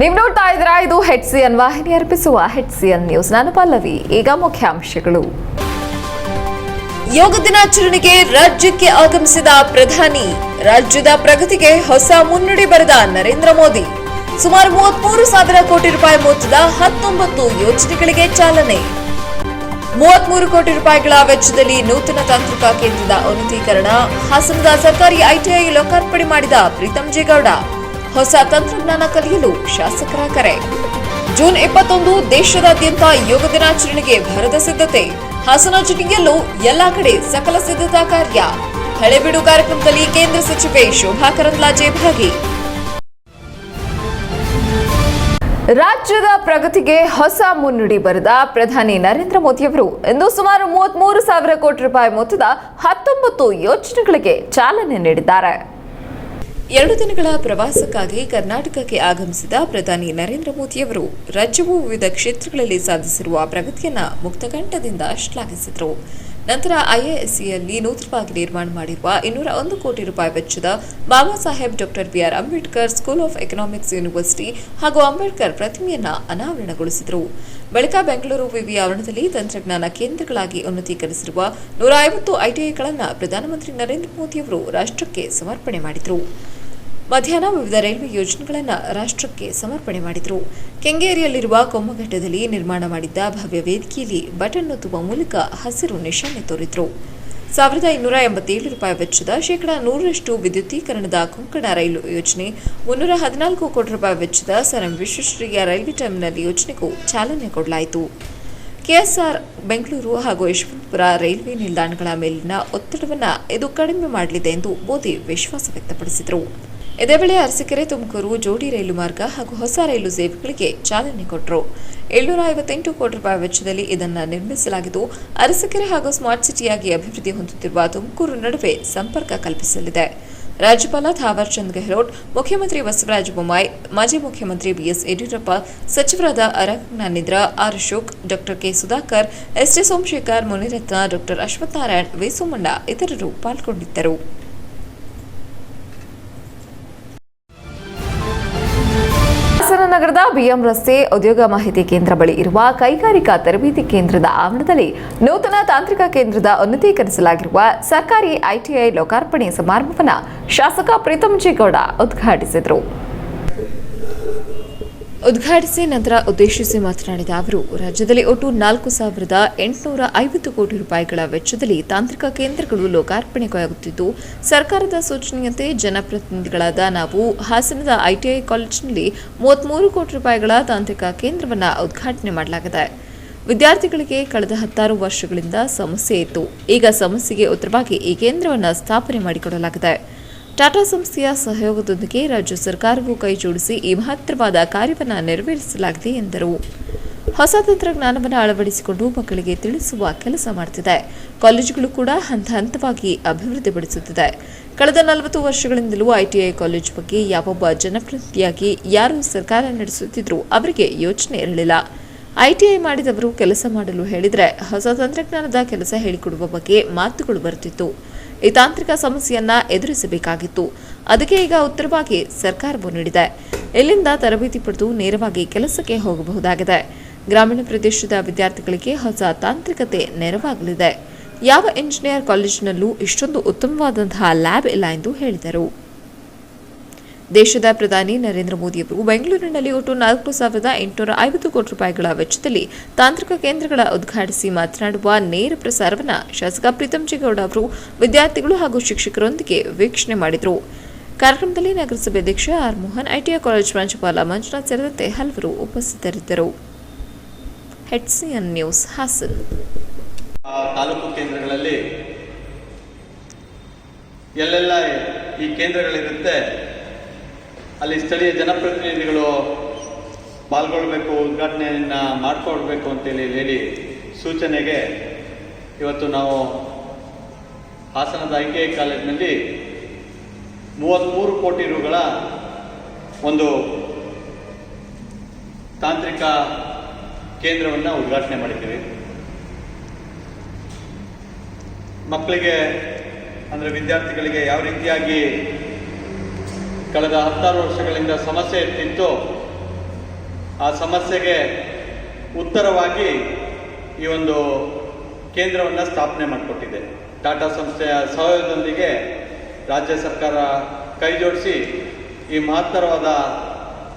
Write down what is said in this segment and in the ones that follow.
ನೀವು ನೋಡ್ತಾ ಇದ್ದೀರಾ ಇದು HCN ವಾಹಿನಿ ಅರ್ಪಿಸುವ HCN ನ್ಯೂಸ್. ನಾನು ಪಲ್ಲವಿ. ಈಗ ಮುಖ್ಯಾಂಶಗಳು. ಯೋಗ ದಿನಾಚರಣೆಗೆ ರಾಜ್ಯಕ್ಕೆ ಆಗಮಿಸಿದ ಪ್ರಧಾನಿ. ರಾಜ್ಯದ ಪ್ರಗತಿಗೆ ಹೊಸ ಮುನ್ನುಡಿ ಬರೆದ ನರೇಂದ್ರ ಮೋದಿ. ಸುಮಾರು 33,000 ಕೋಟಿ ರೂಪಾಯಿ ಮೊತ್ತದ 19 ಯೋಜನೆಗಳಿಗೆ ಚಾಲನೆ. 33 ಕೋಟಿ ರೂಪಾಯಿಗಳ ವೆಚ್ಚದಲ್ಲಿ ನೂತನ ತಾಂತ್ರಿಕ ಕೇಂದ್ರದ ಉನ್ನತೀಕರಣ. ಹಾಸನದ ಸರ್ಕಾರಿ ITI ಲೋಕಾರ್ಪಣೆ ಮಾಡಿದ ಪ್ರೀತಂ ಜೇಗೌಡ. ಹೊಸ ತಂತ್ರಜ್ಞಾನ ಕಲಿಯಲು ಶಾಸಕರ ಕರೆ. ಜೂನ್ 21 ದೇಶದಾದ್ಯಂತ ಯೋಗ ದಿನಾಚರಣೆಗೆ ಭರದ ಸಿದ್ಧತೆ. ಹಾಸನ ಜಿಲ್ಲೆಯಲ್ಲೂ ಎಲ್ಲಾ ಕಡೆ ಸಕಲ ಸಿದ್ಧತಾ ಕಾರ್ಯ. ಹಳೆಬೀಡು ಕಾರ್ಯಕ್ರಮದಲ್ಲಿ ಕೇಂದ್ರ ಸಚಿವೆ ಶೋಭಾ ಕರಂದ್ಲಾಜೆ ಭಾಗಿ. ರಾಜ್ಯದ ಪ್ರಗತಿಗೆ ಹೊಸ ಮುನ್ನುಡಿ ಬರೆದ ಪ್ರಧಾನಿ ನರೇಂದ್ರ ಮೋದಿಯವರು ಇಂದು ಸುಮಾರು 33,000 ಕೋಟಿ ರೂಪಾಯಿ ಮೊತ್ತದ 19 ಯೋಜನೆಗಳಿಗೆ ಚಾಲನೆ ನೀಡಿದ್ದಾರೆ. 2 ದಿನಗಳ ಪ್ರವಾಸಕ್ಕಾಗಿ ಕರ್ನಾಟಕಕ್ಕೆ ಆಗಮಿಸಿದ ಪ್ರಧಾನಿ ನರೇಂದ್ರ ಮೋದಿಯವರು ರಾಜ್ಯವು ವಿವಿಧ ಕ್ಷೇತ್ರಗಳಲ್ಲಿ ಸಾಧಿಸಿರುವ ಪ್ರಗತಿಯನ್ನು ಮುಕ್ತಕಂಠದಿಂದ ಶ್ಲಾಘಿಸಿದರು. ನಂತರ IIScಯಲ್ಲಿ ನೂತನವಾಗಿ ನಿರ್ಮಾಣ ಮಾಡಿರುವ 201 ಕೋಟಿ ರೂಪಾಯಿ ವೆಚ್ಚದ ಬಾಬಾ ಸಾಹೇಬ್ ಡಾ. BR Ambedkar school of economics university ಹಾಗೂ ಅಂಬೇಡ್ಕರ್ ಪ್ರತಿಮೆಯನ್ನು ಅನಾವರಣಗೊಳಿಸಿದರು. ಬಳಿಕ ಬೆಂಗಳೂರು ವಿವಿ ಆವರಣದಲ್ಲಿ ತಂತ್ರಜ್ಞಾನ ಕೇಂದ್ರಗಳಾಗಿ ಉನ್ನತೀಕರಿಸಿರುವ 150 ITIಗಳನ್ನು ಪ್ರಧಾನಮಂತ್ರಿ ನರೇಂದ್ರ ಮೋದಿಯವರು ರಾಷ್ಟ್ರಕ್ಕೆ ಸಮರ್ಪಣೆ ಮಾಡಿದರು. ಮಧ್ಯಾಹ್ನ ವಿವಿಧ ರೈಲ್ವೆ ಯೋಜನೆಗಳನ್ನು ರಾಷ್ಟ್ರಕ್ಕೆ ಸಮರ್ಪಣೆ ಮಾಡಿದರು. ಕೆಂಗೇರಿಯಲ್ಲಿರುವ ಕೊಮ್ಮಘಟ್ಟದಲ್ಲಿ ನಿರ್ಮಾಣ ಮಾಡಿದ್ದ ಭವ್ಯ ವೇದಿಕೆಯಲ್ಲಿ ಬಟನ್ ಒತ್ತುವ ಮೂಲಕ ಹಸಿರು ನಿಶಾನೆ ತೋರಿದರು. 1,287 ರೂಪಾಯಿ ವೆಚ್ಚದ %100 ವಿದ್ಯುದೀಕರಣದ ಕೊಂಕಣ ರೈಲು ಯೋಜನೆ, 314 ಕೋಟಿ ರೂಪಾಯಿ ವೆಚ್ಚದ sir M Visvesvaraya railway terminal ಯೋಜನೆಗೂ ಚಾಲನೆ ಕೊಡಲಾಯಿತು. KSR ಬೆಂಗಳೂರು ಹಾಗೂ ಯಶವಂತಪುರ ರೈಲ್ವೆ ನಿಲ್ದಾಣಗಳ ಮೇಲಿನ ಒತ್ತಡವನ್ನು ಇದು ಕಡಿಮೆ ಮಾಡಲಿದೆ ಎಂದು ಮೋದಿ ವಿಶ್ವಾಸ ವ್ಯಕ್ತಪಡಿಸಿದರು. ಇದೇ ವೇಳೆ ಅರಸೀಕೆರೆ ತುಮಕೂರು ಜೋಡಿ ರೈಲು ಮಾರ್ಗ ಹಾಗೂ ಹೊಸ ರೈಲು ಸೇವೆಗಳಿಗೆ ಚಾಲನೆ ಕೊಟ್ಟರು. 758 ಕೋಟಿ ರೂಪಾಯಿ ವೆಚ್ಚದಲ್ಲಿ ಇದನ್ನು ನಿರ್ಮಿಸಲಾಗಿದ್ದು, ಅರಸೀಕೆರೆ ಹಾಗೂ ಸ್ಮಾರ್ಟ್ ಸಿಟಿಯಾಗಿ ಅಭಿವೃದ್ಧಿ ಹೊಂದುತ್ತಿರುವ ತುಮಕೂರು ನಡುವೆ ಸಂಪರ್ಕ ಕಲ್ಪಿಸಲಿದೆ. ರಾಜ್ಯಪಾಲ ಥಾವರ್ ಚಂದ್ ಗೆಹ್ಲೋಟ್, ಮುಖ್ಯಮಂತ್ರಿ ಬಸವರಾಜ ಬೊಮ್ಮಾಯಿ, ಮಾಜಿ ಮುಖ್ಯಮಂತ್ರಿ BS ಯಡಿಯೂರಪ್ಪ, ಸಚಿವರಾದ ಅರವಿಂದ ಆರ್ ಅಶೋಕ್, ಡಾ ಕೆ ಸುಧಾಕರ್, ST ಸೋಮಶೇಖರ್, ಮುನಿರತ್ನ, ಡಾ ಅಶ್ವತ್ಥನಾರಾಯಣ್, ವಿ ಸೋಮಣ್ಣ ಇತರರು ಪಾಲ್ಗೊಂಡಿದ್ದರು. ಹಾಸನ ನಗರದ BM ರಸ್ತೆ ಉದ್ಯೋಗ ಮಾಹಿತಿ ಕೇಂದ್ರ ಬಳಿ ಇರುವ ಕೈಗಾರಿಕಾ ತರಬೇತಿ ಕೇಂದ್ರದ ಆವರಣದಲ್ಲಿ ನೂತನ ತಾಂತ್ರಿಕ ಕೇಂದ್ರದ ಉನ್ನತೀಕರಿಸಲಾಗಿರುವ ಸರ್ಕಾರಿ ITI ಲೋಕಾರ್ಪಣೆ ಸಮಾರಂಭವನ್ನು ಶಾಸಕ ಪ್ರೀತಂ ಜೇಗೌಡ ಉದ್ಘಾಟಿಸಿದರು. ಉದ್ಘಾಟಿಸಿ ನಂತರ ಉದ್ದೇಶಿಸಿ ಮಾತನಾಡಿದ ಅವರು, ರಾಜ್ಯದಲ್ಲಿ ಒಟ್ಟು 4,850 ಕೋಟಿ ರೂಪಾಯಿಗಳ ವೆಚ್ಚದಲ್ಲಿ ತಾಂತ್ರಿಕ ಕೇಂದ್ರಗಳು ಲೋಕಾರ್ಪಣೆಯಾಗುತ್ತಿದ್ದು, ಸರ್ಕಾರದ ಸೂಚನೆಯಂತೆ ಜನಪ್ರತಿನಿಧಿಗಳಾದ ನಾವು ಹಾಸನದ ITI ಕಾಲೇಜಿನಲ್ಲಿ 33 ಕೋಟಿ ರೂಪಾಯಿಗಳ ತಾಂತ್ರಿಕ ಕೇಂದ್ರವನ್ನು ಉದ್ಘಾಟನೆ ಮಾಡಲಾಗಿದೆ. ವಿದ್ಯಾರ್ಥಿಗಳಿಗೆ ಕಳೆದ 16 ವರ್ಷಗಳಿಂದ ಸಮಸ್ಯೆ ಇತ್ತು. ಈಗ ಸಮಸ್ಯೆಗೆ ಉತ್ತರವಾಗಿ ಈ ಕೇಂದ್ರವನ್ನು ಸ್ಥಾಪನೆ ಮಾಡಿಕೊಡಲಾಗಿದೆ. ಟಾಟಾ ಸಂಸ್ಥೆಯ ಸಹಯೋಗದೊಂದಿಗೆ ರಾಜ್ಯ ಸರ್ಕಾರವು ಕೈ ಜೋಡಿಸಿ ಈ ಮಹತ್ತರವಾದ ಕಾರ್ಯವನ್ನು ನೆರವೇರಿಸಲಾಗಿದೆ ಎಂದರು. ಹೊಸ ತಂತ್ರಜ್ಞಾನವನ್ನು ಅಳವಡಿಸಿಕೊಂಡು ಮಕ್ಕಳಿಗೆ ತಿಳಿಸುವ ಕೆಲಸ ಮಾಡುತ್ತಿದೆ. ಕಾಲೇಜುಗಳು ಕೂಡ ಹಂತ ಹಂತವಾಗಿ ಅಭಿವೃದ್ಧಿಪಡಿಸುತ್ತಿದೆ. ಕಳೆದ 40 ವರ್ಷಗಳಿಂದಲೂ ITI ಕಾಲೇಜು ಬಗ್ಗೆ ಯಾವೊಬ್ಬ ಜನಪ್ರತಿನಿಧಿಯಾಗಿ ಯಾರು ಸರ್ಕಾರ ನಡೆಸುತ್ತಿದ್ರೂ ಅವರಿಗೆ ಯೋಚನೆ ಇರಲಿಲ್ಲ. ITI ಮಾಡಿದವರು ಕೆಲಸ ಮಾಡಲು ಹೇಳಿದರೆ ಹೊಸ ತಂತ್ರಜ್ಞಾನದ ಕೆಲಸ ಹೇಳಿಕೊಡುವ ಬಗ್ಗೆ ಮಾತುಗಳು ಬರುತ್ತಿತ್ತು. ಈ ತಾಂತ್ರಿಕ ಸಮಸ್ಯೆಯನ್ನ ಎದುರಿಸಬೇಕಾಗಿತ್ತು. ಅದಕ್ಕೆ ಈಗ ಉತ್ತರವಾಗಿ ಸರ್ಕಾರವು ನೀಡಿದೆ. ಇಲ್ಲಿಂದ ತರಬೇತಿ ಪಡೆದು ನೇರವಾಗಿ ಕೆಲಸಕ್ಕೆ ಹೋಗಬಹುದಾಗಿದೆ. ಗ್ರಾಮೀಣ ಪ್ರದೇಶದ ವಿದ್ಯಾರ್ಥಿಗಳಿಗೆ ಹೊಸ ತಾಂತ್ರಿಕತೆ ನೆರವಾಗಲಿದೆ. ಯಾವ ಇಂಜಿನಿಯರ್ ಕಾಲೇಜಿನಲ್ಲೂ ಇಷ್ಟೊಂದು ಉತ್ತಮವಾದಂತಹ ಲ್ಯಾಬ್ ಇಲ್ಲ ಎಂದು ಹೇಳಿದರು. ದೇಶದ ಪ್ರಧಾನಿ ನರೇಂದ್ರ ಮೋದಿಯವರು ಬೆಂಗಳೂರಿನಲ್ಲಿ ಒಟ್ಟು 4,850 ಕೋಟಿ ರೂಪಾಯಿಗಳ ವೆಚ್ಚದಲ್ಲಿ ತಾಂತ್ರಿಕ ಕೇಂದ್ರಗಳ ಉದ್ಘಾಟಿಸಿ ಮಾತನಾಡುವ ನೇರ ಪ್ರಸಾರವನ್ನು ಶಾಸಕ ಪ್ರೀತಂ ಜೇಗೌಡ ಅವರು ವಿದ್ಯಾರ್ಥಿಗಳು ಹಾಗೂ ಶಿಕ್ಷಕರೊಂದಿಗೆ ವೀಕ್ಷಣೆ ಮಾಡಿದರು. ಕಾರ್ಯಕ್ರಮದಲ್ಲಿ ನಗರಸಭೆ ಅಧ್ಯಕ್ಷ ಆರ್ ಮೋಹನ್, ITI ಕಾಲೇಜು ಪ್ರಾಂಶುಪಾಲ ಮಂಜುನಾಥ್ ಸೇರಿದಂತೆ ಹಲವರು ಉಪಸ್ಥಿತರಿದ್ದರು. HCN news Haasan. ತಾಲೂಕು ಕೇಂದ್ರಗಳಲ್ಲಿ ಎಲ್ಲೆಲ್ಲ ಈ ಕೇಂದ್ರಗಳಿರುತ್ತೆ ಅಲ್ಲಿ ಸ್ಥಳೀಯ ಜನಪ್ರತಿನಿಧಿಗಳು ಪಾಲ್ಗೊಳ್ಬೇಕು, ಉದ್ಘಾಟನೆಯನ್ನು ಮಾಡಿಕೊಡ್ಬೇಕು ಅಂತೇಳಿ ಹೇಳಿ ಸೂಚನೆಗೆ ಇವತ್ತು ನಾವು ಹಾಸನದ ITI ಕಾಲೇಜಿನಲ್ಲಿ 33 ಕೋಟಿ ರೂಗಳ ಒಂದು ತಾಂತ್ರಿಕ ಕೇಂದ್ರವನ್ನು ಉದ್ಘಾಟನೆ ಮಾಡಿದ್ದೀವಿ. ಮಕ್ಕಳಿಗೆ ಅಂದರೆ ವಿದ್ಯಾರ್ಥಿಗಳಿಗೆ ಯಾವ ರೀತಿಯಾಗಿ ಕಳೆದ 16 ವರ್ಷಗಳಿಂದ ಸಮಸ್ಯೆ ಇರ್ತಿತ್ತು ಆ ಸಮಸ್ಯೆಗೆ ಉತ್ತರವಾಗಿ ಈ ಒಂದು ಕೇಂದ್ರವನ್ನು ಸ್ಥಾಪನೆ ಮಾಡಿಕೊಟ್ಟಿದೆ. ಟಾಟಾ ಸಂಸ್ಥೆಯ ಸಹಯೋಗದೊಂದಿಗೆ ರಾಜ್ಯ ಸರ್ಕಾರ ಕೈ ಜೋಡಿಸಿ ಈ ಮಹತ್ತರವಾದ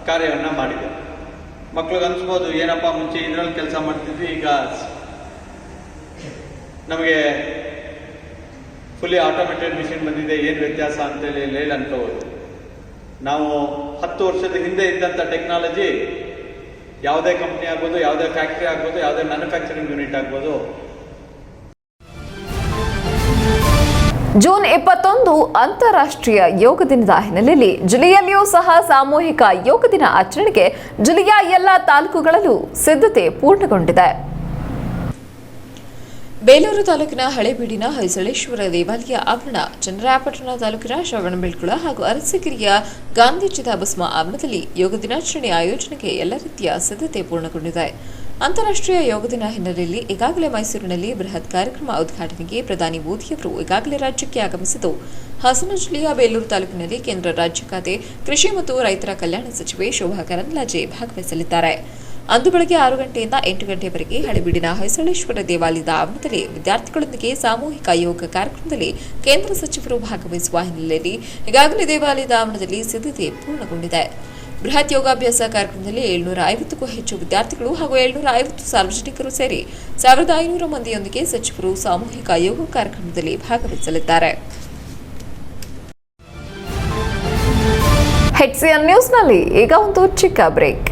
ಕಾರ್ಯವನ್ನು ಮಾಡಿದೆ. ಮಕ್ಳಿಗೆ ಅನಿಸ್ಬೋದು, ಏನಪ್ಪ ಮುಂಚೆ ಇದರಲ್ಲಿ ಕೆಲಸ ಮಾಡ್ತಿದ್ವಿ, ಈಗ ನಮಗೆ ಫುಲ್ಲಿ ಆಟೋಮೇಟೆಡ್ ಮಿಷಿನ್ ಬಂದಿದೆ, ಏನು ವ್ಯತ್ಯಾಸ ಅಂತೇಳಿ ಹೇಳಿ ಅನ್ಕೋಬೋದು. ನಾವು 10 ವರ್ಷದ ಹಿಂದೆ ಇದ್ದಂಥ ಟೆಕ್ನಾಲಜಿ ಯಾವುದೇ ಕಂಪ್ನಿ ಆಗ್ಬೋದು, ಯಾವುದೇ ಫ್ಯಾಕ್ಟ್ರಿ ಆಗ್ಬೋದು, ಯಾವುದೇ ಮ್ಯಾನುಫ್ಯಾಕ್ಚರಿಂಗ್ ಯೂನಿಟ್ ಆಗ್ಬೋದು. ಜೂನ್ 21 ಅಂತಾರಾಷ್ಟ್ರೀಯ ಯೋಗ ದಿನದ ಹಿನ್ನೆಲೆಯಲ್ಲಿ ಜಿಲ್ಲೆಯಲ್ಲಿಯೂ ಸಹ ಸಾಮೂಹಿಕ ಯೋಗ ದಿನ ಆಚರಣೆಗೆ ಜಿಲ್ಲೆಯ ಎಲ್ಲ ತಾಲೂಕುಗಳಲ್ಲೂ ಸಿದ್ಧತೆ ಪೂರ್ಣಗೊಂಡಿದೆ. ಬೇಲೂರು ತಾಲೂಕಿನ ಹಳೇಬೀಡಿನ ಹೊಯ್ಸಳೇಶ್ವರ ದೇವಾಲಯ ಆವರಣ, ಚನ್ನರಾಯಪಟ್ಟಣ ತಾಲೂಕಿನ ಶ್ರವಣಬೆಳಗೊಳ ಹಾಗೂ ಅರಸೀಕೆರೆಯ ಗಾಂಧಿ ಚಿತಾಭಸ್ಮ ಆವರಣದಲ್ಲಿ ಯೋಗ ದಿನಾಚರಣೆ ಆಯೋಜನೆಗೆ ಎಲ್ಲ ರೀತಿಯ ಸಿದ್ಧತೆ ಪೂರ್ಣಗೊಂಡಿದೆ. ಅಂತಾರಾಷ್ಟ್ರೀಯ ಯೋಗ ದಿನ ಹಿನ್ನೆಲೆಯಲ್ಲಿ ಈಗಾಗಲೇ ಮೈಸೂರಿನಲ್ಲಿ ಬೃಹತ್ ಕಾರ್ಯಕ್ರಮ ಉದ್ಘಾಟನೆಗೆ ಪ್ರಧಾನಿ ಮೋದಿಯವರು ಈಗಾಗಲೇ ರಾಜ್ಯಕ್ಕೆ ಆಗಮಿಸಿದ್ದು, ಹಾಸನ ಜಿಲ್ಲೆಯ ಬೇಲೂರು ತಾಲೂಕಿನಲ್ಲಿ ಕೇಂದ್ರ ರಾಜ್ಯ ಖಾತೆ ಕೃಷಿ ಮತ್ತು ರೈತರ ಕಲ್ಯಾಣ ಸಚಿವೆ ಶೋಭಾ ಕರಂದ್ಲಾಜೆ ಭಾಗವಹಿಸಲಿದ್ದಾರೆ. ಅಂದು ಬೆಳಗ್ಗೆ 6 ಗಂಟೆಯಿಂದ 8 ಗಂಟೆವರೆಗೆ ಹಳೇಬೀಡಿನ ಹೊಯ್ಸಳೇಶ್ವರ ದೇವಾಲಯದ ಆವರಣದಲ್ಲಿ ವಿದ್ಯಾರ್ಥಿಗಳೊಂದಿಗೆ ಸಾಮೂಹಿಕ ಯೋಗ ಕಾರ್ಯಕ್ರಮದಲ್ಲಿ ಕೇಂದ್ರ ಸಚಿವರು ಭಾಗವಹಿಸುವ ಹಿನ್ನೆಲೆಯಲ್ಲಿ ಈಗಾಗಲೇ ದೇವಾಲಯದ ಆವರಣದಲ್ಲಿ ಸಿದ್ಧತೆ ಪೂರ್ಣಗೊಂಡಿದೆ. ಬೃಹತ್ ಯೋಗಾಭ್ಯಾಸ ಕಾರ್ಯಕ್ರಮದಲ್ಲಿ 750ಕ್ಕೂ ಹೆಚ್ಚು ವಿದ್ಯಾರ್ಥಿಗಳು ಹಾಗೂ 750 ಸಾರ್ವಜನಿಕರು ಸೇರಿ 1500 ಮಂದಿಯೊಂದಿಗೆ ಸಚಿವರು ಸಾಮೂಹಿಕ ಯೋಗ ಕಾರ್ಯಕ್ರಮದಲ್ಲಿ ಭಾಗವಹಿಸಲಿದ್ದಾರೆ. HCN ನ್ಯೂಸ್ನಲ್ಲಿ ಈಗ ಒಂದು ಚಿಕ್ಕ break.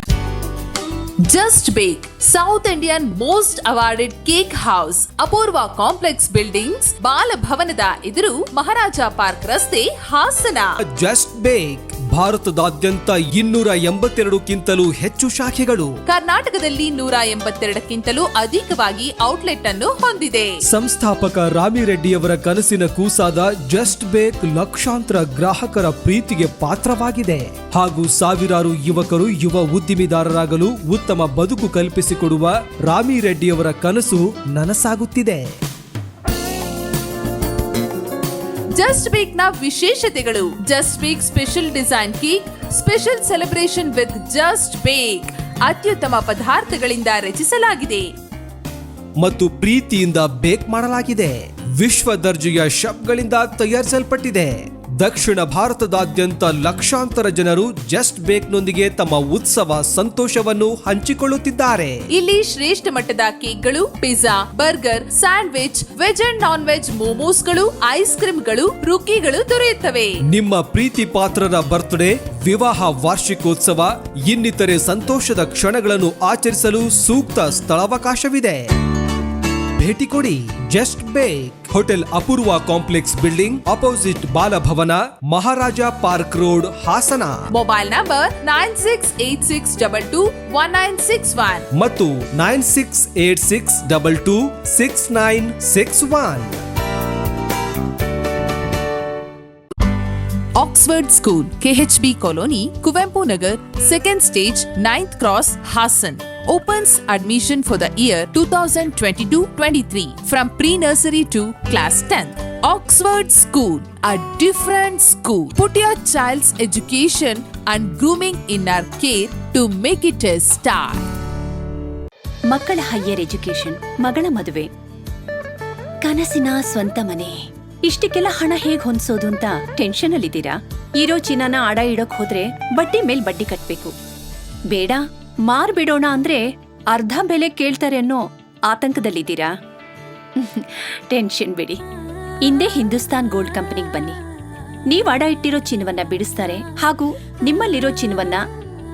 Just bake, south Indian most awarded cake house, Apoorva complex buildings, ಬಾಲಭವನದ ಎದುರು, ಮಹಾರಾಜ ಪಾರ್ಕ್ ರಸ್ತೆ, ಹಾಸನ. ಜಸ್ಟ್ ಬೇಕ್ ಭಾರತದಾದ್ಯಂತ 282ಕ್ಕಿಂತಲೂ ಹೆಚ್ಚು ಶಾಖೆಗಳು, ಕರ್ನಾಟಕದಲ್ಲಿ 182ಕ್ಕಿಂತಲೂ ಅಧಿಕವಾಗಿ ಔಟ್ಲೆಟ್ ಅನ್ನು ಹೊಂದಿದೆ. ಸಂಸ್ಥಾಪಕ ರಾಮಿರೆಡ್ಡಿಯವರ ಕನಸಿನ ಕೂಸಾದ ಜಸ್ಟ್ ಬೇಕ್ ಲಕ್ಷಾಂತರ ಗ್ರಾಹಕರ ಪ್ರೀತಿಗೆ ಪಾತ್ರವಾಗಿದೆ ಹಾಗೂ ಸಾವಿರಾರು ಯುವಕರು ಯುವ ಉದ್ದಿಮೆದಾರರಾಗಲು ಉತ್ತಮ ಬದುಕು ಕಲ್ಪಿಸಿಕೊಡುವ ರಾಮಿರೆಡ್ಡಿಯವರ ಕನಸು ನನಸಾಗುತ್ತಿದೆ. ಜಸ್ಟ್ ಬೇಕ್ ನ ವಿಶೇಷತೆಗಳು: ಜಸ್ಟ್ ಬೇಕ್ special design cake, special celebration with just ಬೇಕ್, ಅತ್ಯುತ್ತಮ ಪದಾರ್ಥಗಳಿಂದ ರಚಿಸಲಾಗಿದೆ ಮತ್ತು ಪ್ರೀತಿಯಿಂದ ಬೇಕ್ ಮಾಡಲಾಗಿದೆ. ವಿಶ್ವ ದರ್ಜೆಯ ಶಬ್ಗಳಿಂದ ತಯಾರಿಸಲ್ಪಟ್ಟಿದೆ. ದಕ್ಷಿಣ ಭಾರತದಾದ್ಯಂತ ಲಕ್ಷಾಂತರ ಜನರು ಜಸ್ಟ್ ಬೇಕ್ನೊಂದಿಗೆ ತಮ್ಮ ಉತ್ಸವ ಸಂತೋಷವನ್ನು ಹಂಚಿಕೊಳ್ಳುತ್ತಿದ್ದಾರೆ. ಇಲ್ಲಿ ಶ್ರೇಷ್ಠ ಮಟ್ಟದ ಕೇಕ್ಗಳು, pizza, burger, sandwich, veg and non veg ಮೋಮೋಸ್ಗಳು, ಐಸ್ ಕ್ರೀಮ್ಗಳು, ರುಕ್ಕಿಗಳು ದೊರೆಯುತ್ತವೆ. ನಿಮ್ಮ ಪ್ರೀತಿ ಪಾತ್ರರ ಬರ್ತ್ಡೇ, ವಿವಾಹ ವಾರ್ಷಿಕೋತ್ಸವ ಇನ್ನಿತರೆ ಸಂತೋಷದ ಕ್ಷಣಗಳನ್ನು ಆಚರಿಸಲು ಸೂಕ್ತ ಸ್ಥಳಾವಕಾಶವಿದೆ. ಭೇಟಿ ಕೊಡಿ just bake, hotel Apoorva complex building, opposite Balabhavan, Maharaja park road, Hassan. Mobile number 9686221961 ಮತ್ತು 9686226961. Oxford school, KHB colony, Kuvempu Nagar, 2nd stage, 9th cross, Hassan. Opens admission for the year 2022-23 from pre-nursery to class 10th. Oxford School, a different school. Put your child's education and grooming in our care to make it a star. ಮಕ್ಕಳ higher education, ಮಗಳ ಮದುವೆ, ಕನಸಿನ ಸ್ವಂತ ಮನೆ, ಇಷ್ಟಕ್ಕೆಲ್ಲ ಹಣ ಹೇಗ್ ಹೊಂದ್ಸೋದು ಅಂತ ಟೆನ್ಷನ್ ಅಲ್ಲಿದ್ದೀರಾ? ಇರೋ ಚಿನ್ನನ ಅಡ ಇಡೋಕ್ ಹೋದ್ರೆ ಬಡ್ಡಿ ಮೇಲ್ ಬಡ್ಡಿ ಕಟ್ಬೇಕು. ಬೇಡ, ಮಾರ್ಬಿಡೋಣ ಅಂದ್ರೆ ಅರ್ಧ ಬೆಲೆ ಕೇಳ್ತಾರೆ ಅನ್ನೋ ಆತಂಕದಲ್ಲಿದ್ದೀರಾ? ಟೆನ್ಷನ್ ಬಿಡಿ, ಇಂದೇ ಹಿಂದೂಸ್ತಾನ್ ಗೋಲ್ಡ್ ಕಂಪನಿಗೆ ಬನ್ನಿ. ನೀವ್ ಅಡ ಇಟ್ಟಿರೋ ಚಿನ್ನವನ್ನ ಬಿಡಿಸ್ತಾರೆ ಹಾಗೂ ನಿಮ್ಮಲ್ಲಿರೋ ಚಿನ್ನವನ್ನ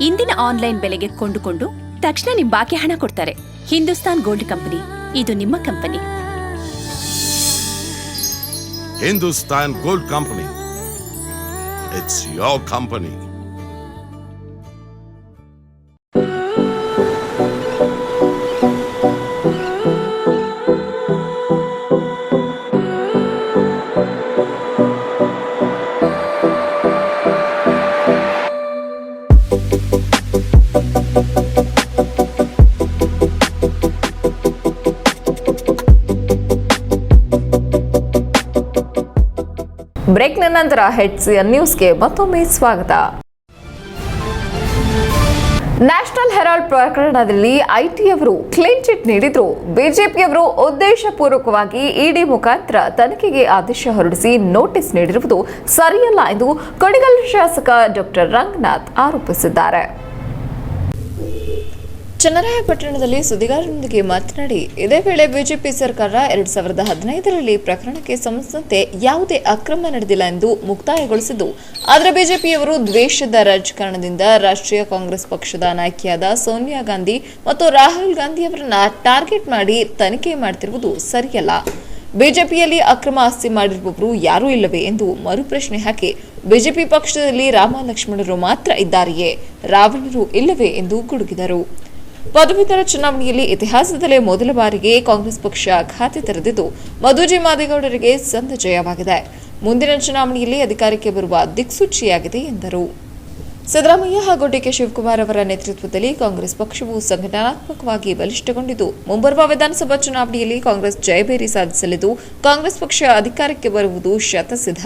ಇಂದಿನ ಆನ್ಲೈನ್ ಬೆಲೆಗೆ ಕೊಂಡುಕೊಂಡು ತಕ್ಷಣ ನಿಮ್ ಬಾಕಿ ಹಣ ಕೊಡ್ತಾರೆ. ಹಿಂದೂಸ್ತಾನ್ ಗೋಲ್ಡ್ ಕಂಪನಿ, ಇದು ನಿಮ್ಮ company. Hindustan Gold Company. It's your company. ಬ್ರೇಕ್ನ ನಂತರ HCN ನ್ಯೂಸ್ಗೆ ಮತ್ತೊಮ್ಮೆ ಸ್ವಾಗತ. ನ್ಯಾಷನಲ್ ಹೆರಾಲ್ಡ್ ಪ್ರಕರಣದಲ್ಲಿ ಐಟಿಯವರು ಕ್ಲೀನ್ ಚಿಟ್ ನೀಡಿದ್ರು ಬಿಜೆಪಿಯವರು ಉದ್ದೇಶಪೂರ್ವಕವಾಗಿ ಇಡಿ ಮುಖಾಂತರ ತನಿಖೆಗೆ ಆದೇಶ ಹೊರಡಿಸಿ ನೋಟಿಸ್ ನೀಡಿರುವುದು ಸರಿಯಲ್ಲ ಎಂದು ಕುಣಿಗಲ್ ಶಾಸಕ ಡಾಕ್ಟರ್ ರಂಗನಾಥ್ ಆರೋಪಿಸಿದ್ದಾರೆ. ಚನ್ನರಾಯಪಟ್ಟಣದಲ್ಲಿ ಸುದ್ದಿಗಾರರೊಂದಿಗೆ ಮಾತನಾಡಿ, ಇದೇ ವೇಳೆ ಬಿಜೆಪಿ ಸರ್ಕಾರ 2015ರಲ್ಲಿ ಪ್ರಕರಣಕ್ಕೆ ಸಂಬಂಧಿಸಿದಂತೆ ಯಾವುದೇ ಅಕ್ರಮ ನಡೆದಿಲ್ಲ ಎಂದು ಮುಕ್ತಾಯಗೊಳಿಸಿದ್ದು, ಆದರೆ ಬಿಜೆಪಿಯವರು ದ್ವೇಷದ ರಾಜಕಾರಣದಿಂದ ರಾಷ್ಟ್ರೀಯ ಕಾಂಗ್ರೆಸ್ ಪಕ್ಷದ ನಾಯಕಿಯಾದ ಸೋನಿಯಾ ಗಾಂಧಿ ಮತ್ತು ರಾಹುಲ್ ಗಾಂಧಿ ಅವರನ್ನ ಟಾರ್ಗೆಟ್ ಮಾಡಿ ತನಿಖೆ ಮಾಡುತ್ತಿರುವುದು ಸರಿಯಲ್ಲ. ಬಿಜೆಪಿಯಲ್ಲಿ ಅಕ್ರಮ ಆಸ್ತಿ ಮಾಡಿರುವವರು ಯಾರೂ ಇಲ್ಲವೇ ಎಂದು ಮರುಪ್ರಶ್ನೆ ಹಾಕಿ, ಬಿಜೆಪಿ ಪಕ್ಷದಲ್ಲಿ ರಾಮ ಲಕ್ಷ್ಮಣರು ಮಾತ್ರ ಇದ್ದಾರೆಯೇ, ರಾವಣರು ಇಲ್ಲವೇ ಎಂದು ಗುಡುಗಿದರು. ಪದವೀಧರ ಚುನಾವಣೆಯಲ್ಲಿ ಇತಿಹಾಸದಲ್ಲೇ ಮೊದಲ ಬಾರಿಗೆ ಕಾಂಗ್ರೆಸ್ ಪಕ್ಷ ಖಾತೆ ತೆರೆದಿದ್ದು ಮಧುಜಿ ಮಾದೇಗೌಡರಿಗೆ ಸಂದ ಜಯವಾಗಿದೆ. ಮುಂದಿನ ಚುನಾವಣೆಯಲ್ಲಿ ಅಧಿಕಾರಕ್ಕೆ ಬರುವ ದಿಕ್ಸೂಚಿಯಾಗಿದೆ ಎಂದರು. ಸಿದ್ದರಾಮಯ್ಯ ಹಾಗೂ ಡಿಕೆ ಶಿವಕುಮಾರ್ ಅವರ ನೇತೃತ್ವದಲ್ಲಿ ಕಾಂಗ್ರೆಸ್ ಪಕ್ಷವು ಸಂಘಟನಾತ್ಮಕವಾಗಿ ಬಲಿಷ್ಠಗೊಂಡಿದ್ದು ಮುಂಬರುವ ವಿಧಾನಸಭಾ ಚುನಾವಣೆಯಲ್ಲಿ ಕಾಂಗ್ರೆಸ್ ಜಯಭೇರಿ ಸಾಧಿಸಲಿದ್ದು ಕಾಂಗ್ರೆಸ್ ಪಕ್ಷ ಅಧಿಕಾರಕ್ಕೆ ಬರುವುದು ಶತಸಿದ್ಧ.